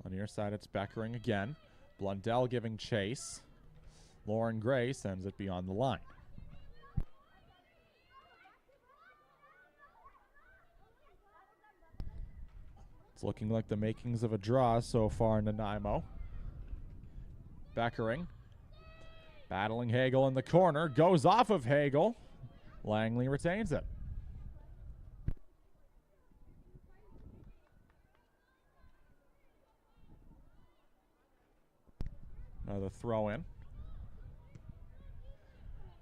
On the near side, it's Beckering again. Blundell giving chase. Lauren Gray sends it beyond the line. It's looking like the makings of a draw so far in Nanaimo. Beckering battling Hagel in the corner. Goes off of Hagel. Langley retains it. Another throw in.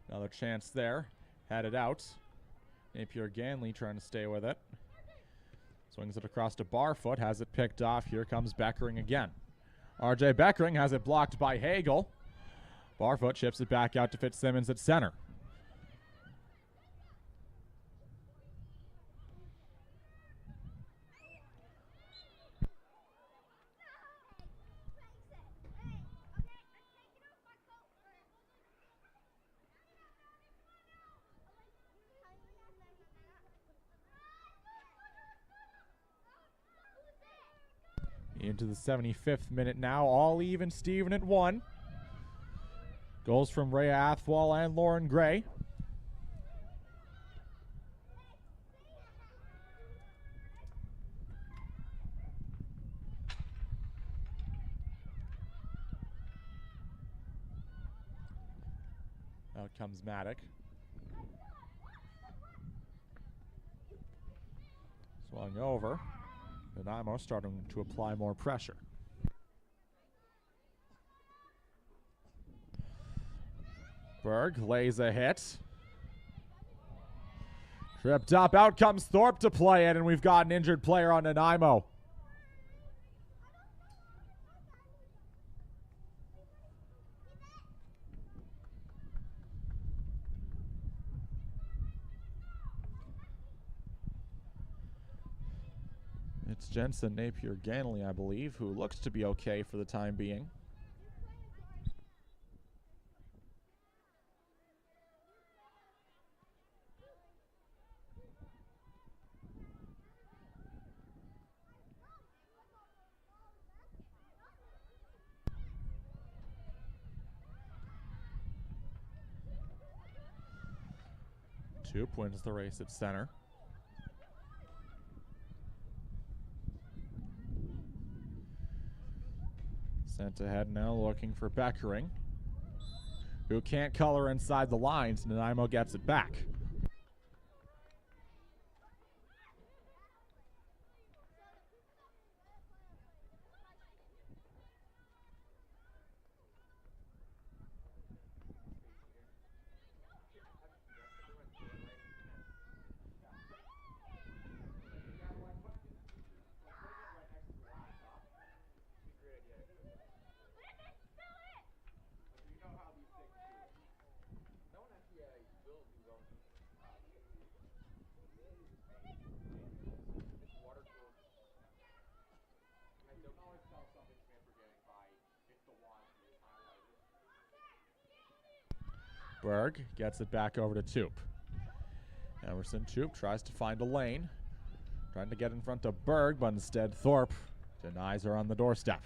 Another chance there. Had it out. Napier Ganley trying to stay with it. Swings it across to Barfoot. Has it picked off. Here comes Beckering again. RJ Beckering has it blocked by Hagel. Barfoot chips it back out to Fitzsimmons at center. Into the 75th minute now, all even Steven at 1. Goals from Rhea Athwal and Lauren Gray. Out comes Maddock. Swung over. Nanaimo starting to apply more pressure. Berg lays a hit. Tripped up. Out comes Thorpe to play it, and we've got an injured player on Nanaimo. It's Jensen Napier Ganley, I believe, who looks to be okay for the time being. Toop wins the race at center. Sent ahead now, looking for Beckering, who can't color inside the lines. Nanaimo gets it back. Berg gets it back over to Toop. Emerson Toop tries to find a lane. Trying to get in front of Berg, but instead Thorpe denies her on the doorstep.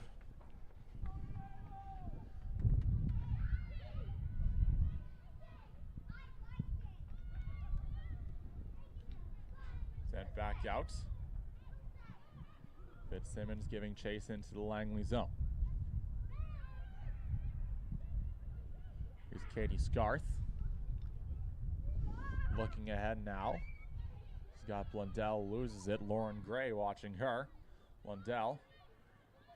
Sent back out. Fitzsimmons giving chase into the Langley zone. Here's Katie Scarth. Looking ahead now. She's got Blundell, loses it. Lauren Gray watching her. Blundell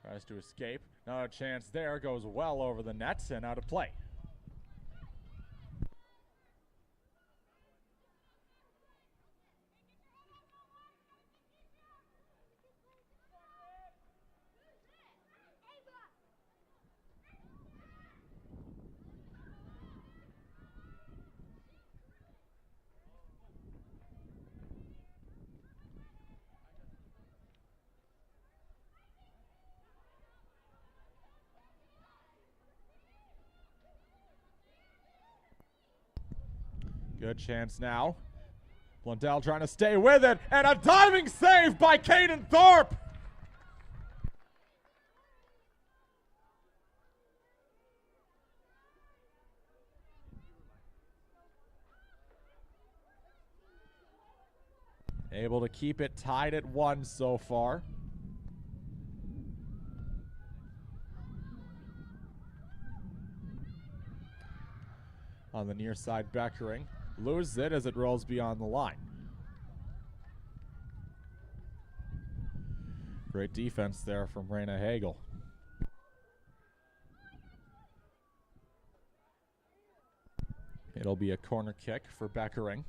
tries to escape. Not a chance there. Goes well over the net and out of play. Good chance now. Blundell trying to stay with it, and a diving save by Caden Thorpe. Able to keep it tied at 1 so far. On the near side, Beckering loses it as it rolls beyond the line. Great defense there from Raina Hagel. It'll be a corner kick for Beckering.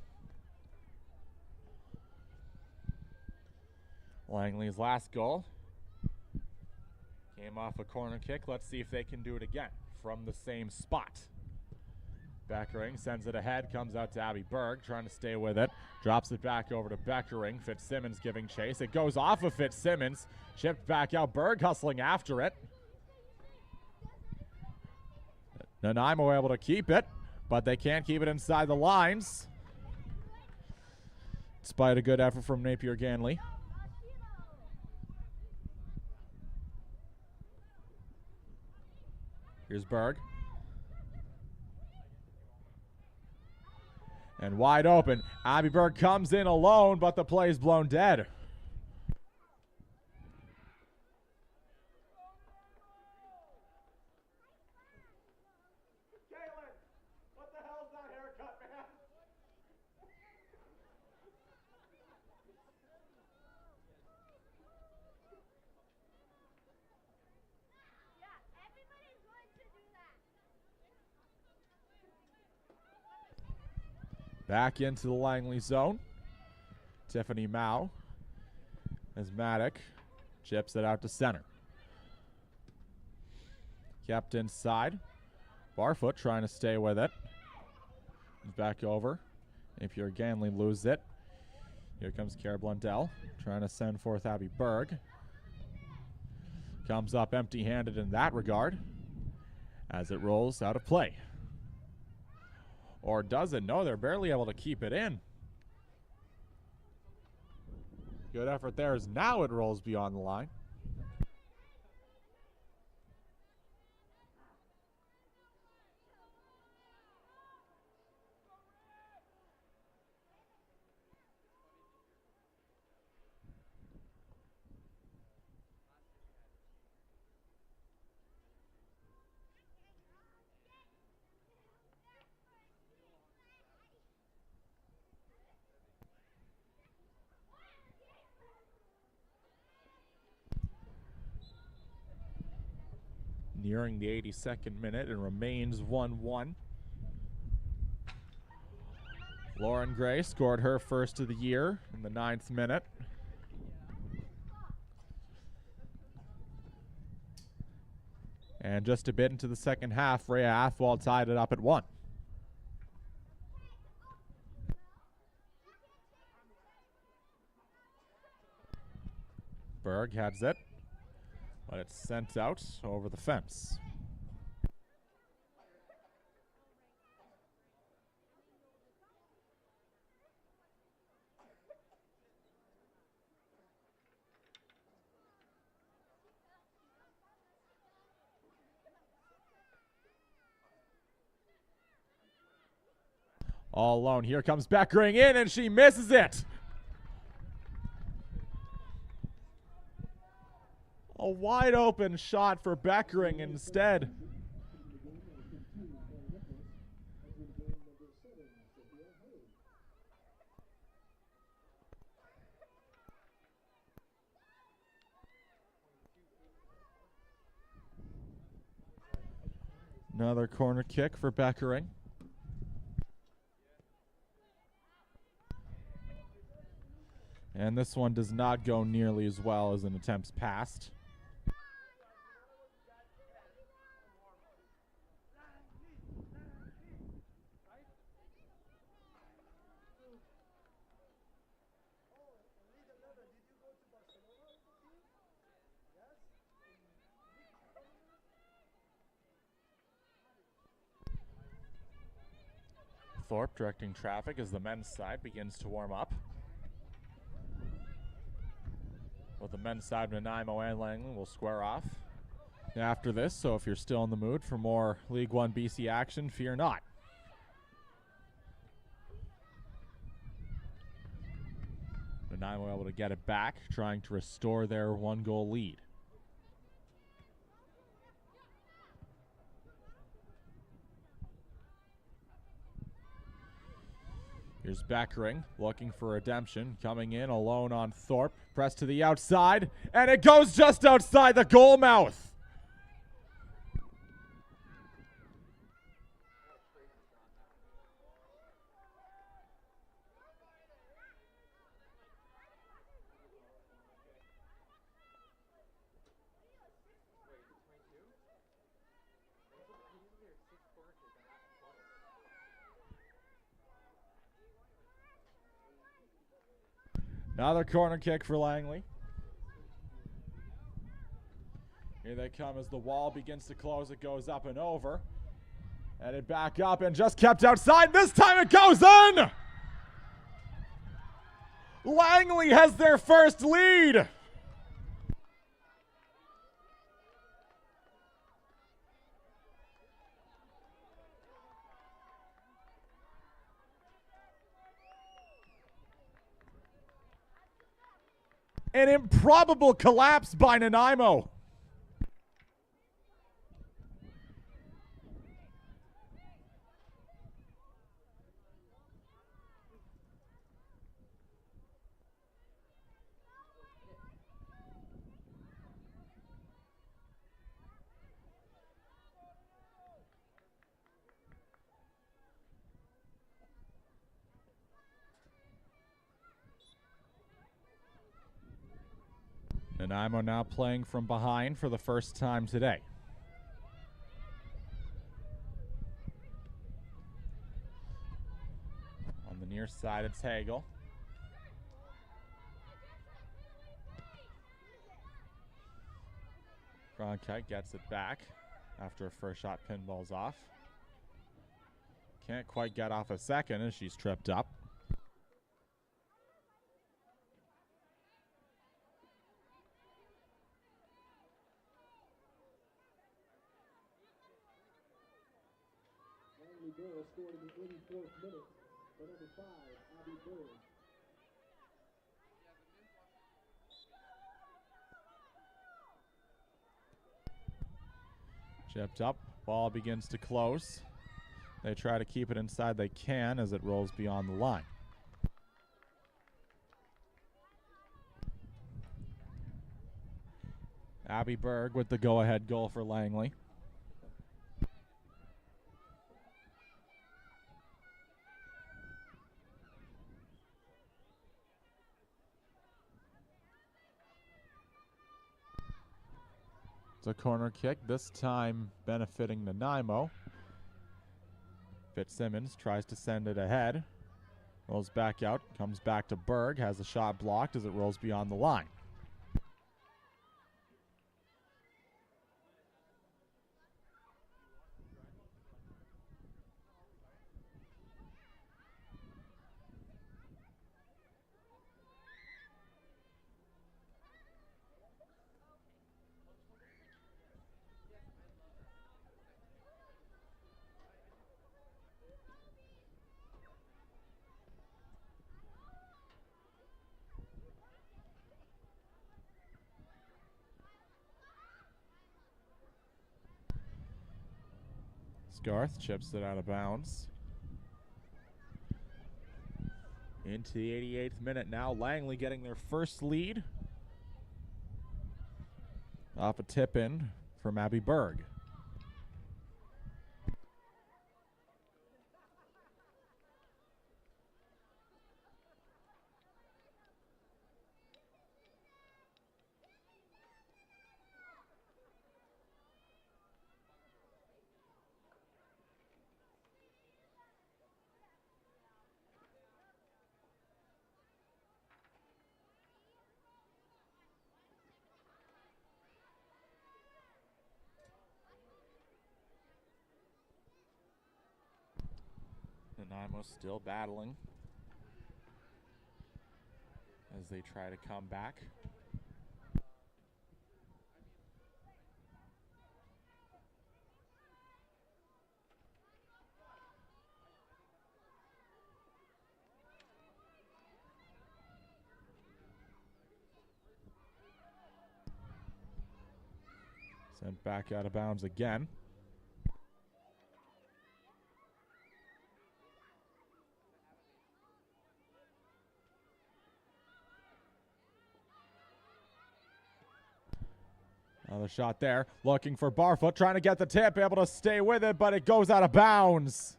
Langley's last goal came off a corner kick. Let's see if they can do it again from the same spot. Beckering sends it ahead, comes out to Abby Berg, trying to stay with it. Drops it back over to Beckering. Fitzsimmons giving chase. It goes off of Fitzsimmons. Shipped back out. Berg hustling after it. Nanaimo able to keep it, but they can't keep it inside the lines. Despite a good effort from Napier Ganley. Here's Berg. And wide open. Abby Berg comes in alone, but the play's blown dead. Kaylin, what the hell's that haircut, man? Yeah, everybody's going to do that. Back into the Langley zone. Tiffany Mao as Maddock chips it out to center. Kept inside. Barfoot trying to stay with it. Back over. Napier Ganley loses it. Here comes Kara Blundell trying to send forth Abby Berg. Comes up empty-handed in that regard as it rolls out of play. Or does it? No, they're barely able to keep it in. Good effort there as now it rolls beyond the line. nearing the 82nd minute and remains 1-1. Lauren Gray scored her first of the year in the 9th minute. And just a bit into the second half, Rhea Athwal tied it up at 1. Berg heads it, but it's sent out over the fence. All alone. Here comes Beckering in, and she misses it. A wide open shot for Beckering instead. Another corner kick for Beckering. And this one does not go nearly as well as in attempts past. Thorpe directing traffic as the men's side begins to warm up. Both the men's side of Nanaimo and Langley will square off after this, so if you're still in the mood for more L1BC action, fear not. Nanaimo able to get it back, trying to restore their 1-goal lead. Here's Beckering looking for redemption, coming in alone on Thorpe. Press to the outside, and it goes just outside the goal mouth. Another corner kick for Langley. Here they come as the wall begins to close. It goes up and over. And it back up and just kept outside. This time it goes in! Langley has their first lead. An improbable collapse by Nanaimo. Nanaimo now playing from behind for the first time today. On the near side, it's Hagel. Cronkite gets it back after a first shot pinballs off. Can't quite get off a second as she's tripped up. Girl scored in the 84th minute for number 5, Abby Bird. Chipped up, ball begins to close. They try to keep it inside they can as it rolls beyond the line. Abby Berg with the go-ahead goal for Langley. It's a corner kick, this time benefiting Nanaimo. Fitzsimmons tries to send it ahead. Rolls back out, comes back to Berg, has the shot blocked as it rolls beyond the line. Scarth chips it out of bounds. Into the 88th minute now. Langley getting their first lead. Off a tip in from Abby Berg. Nanaimo still battling as they try to come back. Sent back out of bounds again. Another shot there, looking for Barfoot, trying to get the tip, able to stay with it, but it goes out of bounds.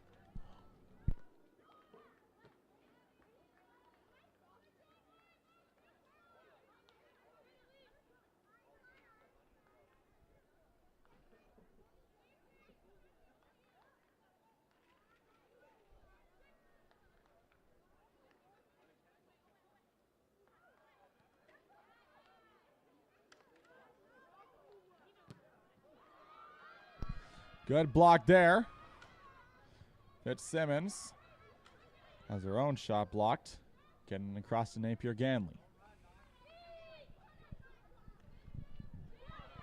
Good block there. Fitzsimmons has her own shot blocked, getting across to Napier Ganley.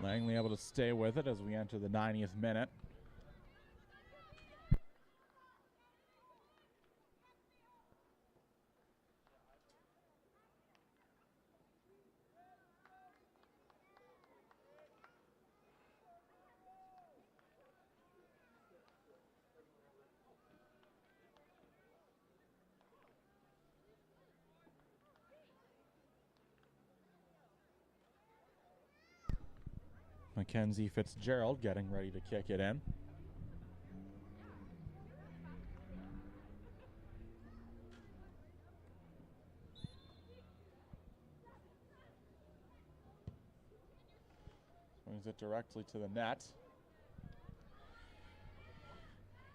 Langley able to stay with it as we enter the 90th minute. Mackenzie Fitzgerald getting ready to kick it in. Swings it directly to the net.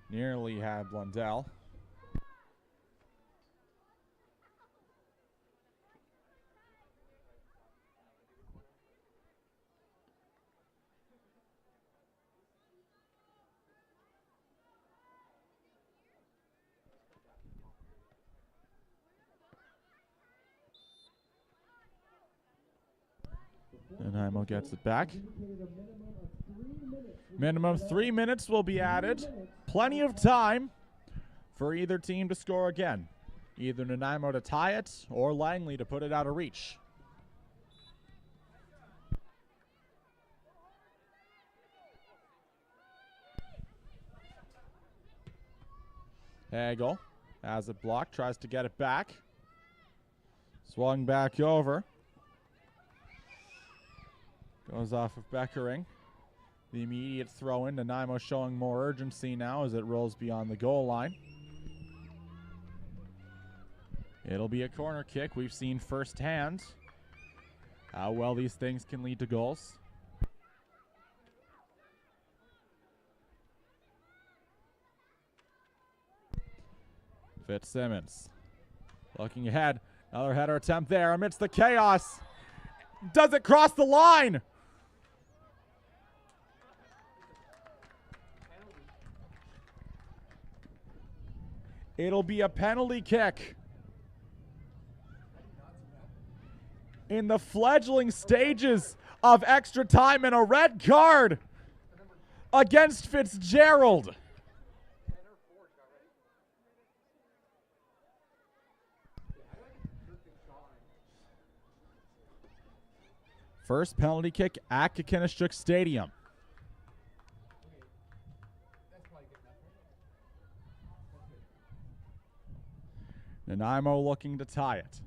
Nearly had Blundell. Nanaimo gets it back. Minimum 3 minutes will be added. Plenty of time for either team to score again. Either Nanaimo to tie it or Langley to put it out of reach. Hagel has it blocked, tries to get it back. Swung back over. Goes off of Beckering. The immediate throw in. Nanaimo showing more urgency now as it rolls beyond the goal line. It'll be a corner kick. We've seen firsthand how well these things can lead to goals. Fitzsimmons looking ahead. Another header attempt there amidst the chaos. Does it cross the line? It'll be a penalty kick. In the fledgling stages of extra time, and a red card against Fitzgerald. First penalty kick at Kakinishuk Stadium. Nanaimo looking to tie it.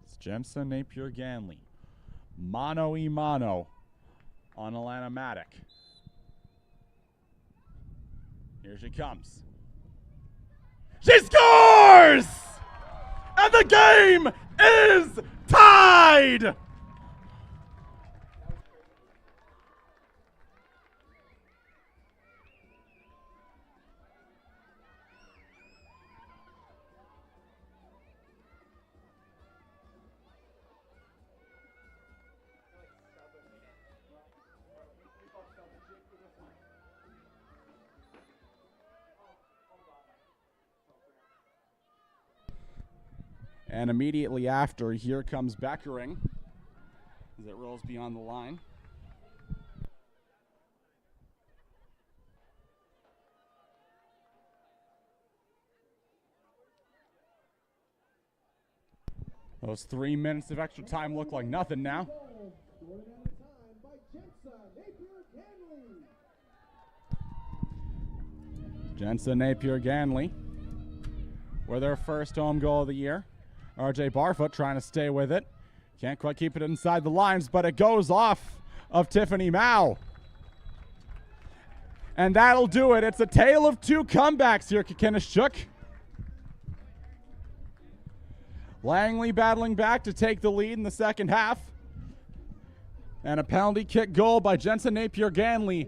It's Jensen Napier Ganley. Mano y mano on Alana Maddock. Here she comes. She scores! And the game is tied! And immediately after, here comes Beckering as it rolls beyond the line. Those 3 minutes of extra time look like nothing now. Jensen Napier Ganley with their first home goal of the year. RJ Barfoot trying to stay with it. Can't quite keep it inside the lines, but it goes off of Tiffany Mao. And that'll do it. It's a tale of two comebacks here, Kakinishuk. Langley battling back to take the lead in the second half. And a penalty kick goal by Jensen Napier Ganley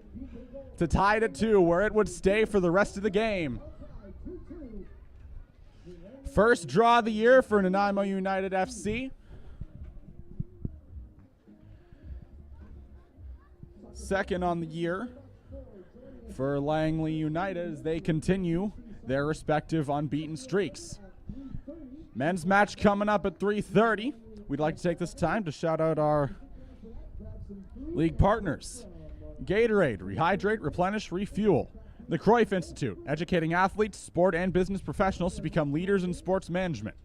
to tie it at 2, where it would stay for the rest of the game. First draw of the year for Nanaimo United FC. Second on the year for Langley United as they continue their respective unbeaten streaks. Men's match coming up at 3:30. We'd like to take this time to shout out our league partners. Gatorade, rehydrate, replenish, refuel. The Cruyff Institute, educating athletes, sport, and business professionals to become leaders in sports management.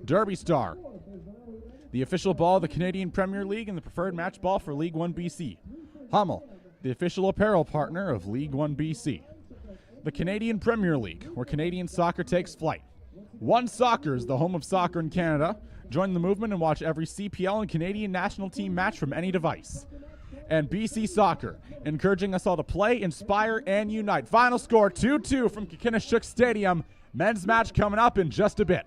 Derby Star, the official ball of the Canadian Premier League and the preferred match ball for L1BC. Hummel, the official apparel partner of L1BC. The Canadian Premier League, where Canadian soccer takes flight. One Soccer is the home of soccer in Canada. Join the movement and watch every CPL and Canadian national team match from any device. And BC Soccer, encouraging us all to play, inspire, and unite. Final score 2-2 from Kakinishuk Stadium. Men's match coming up in just a bit.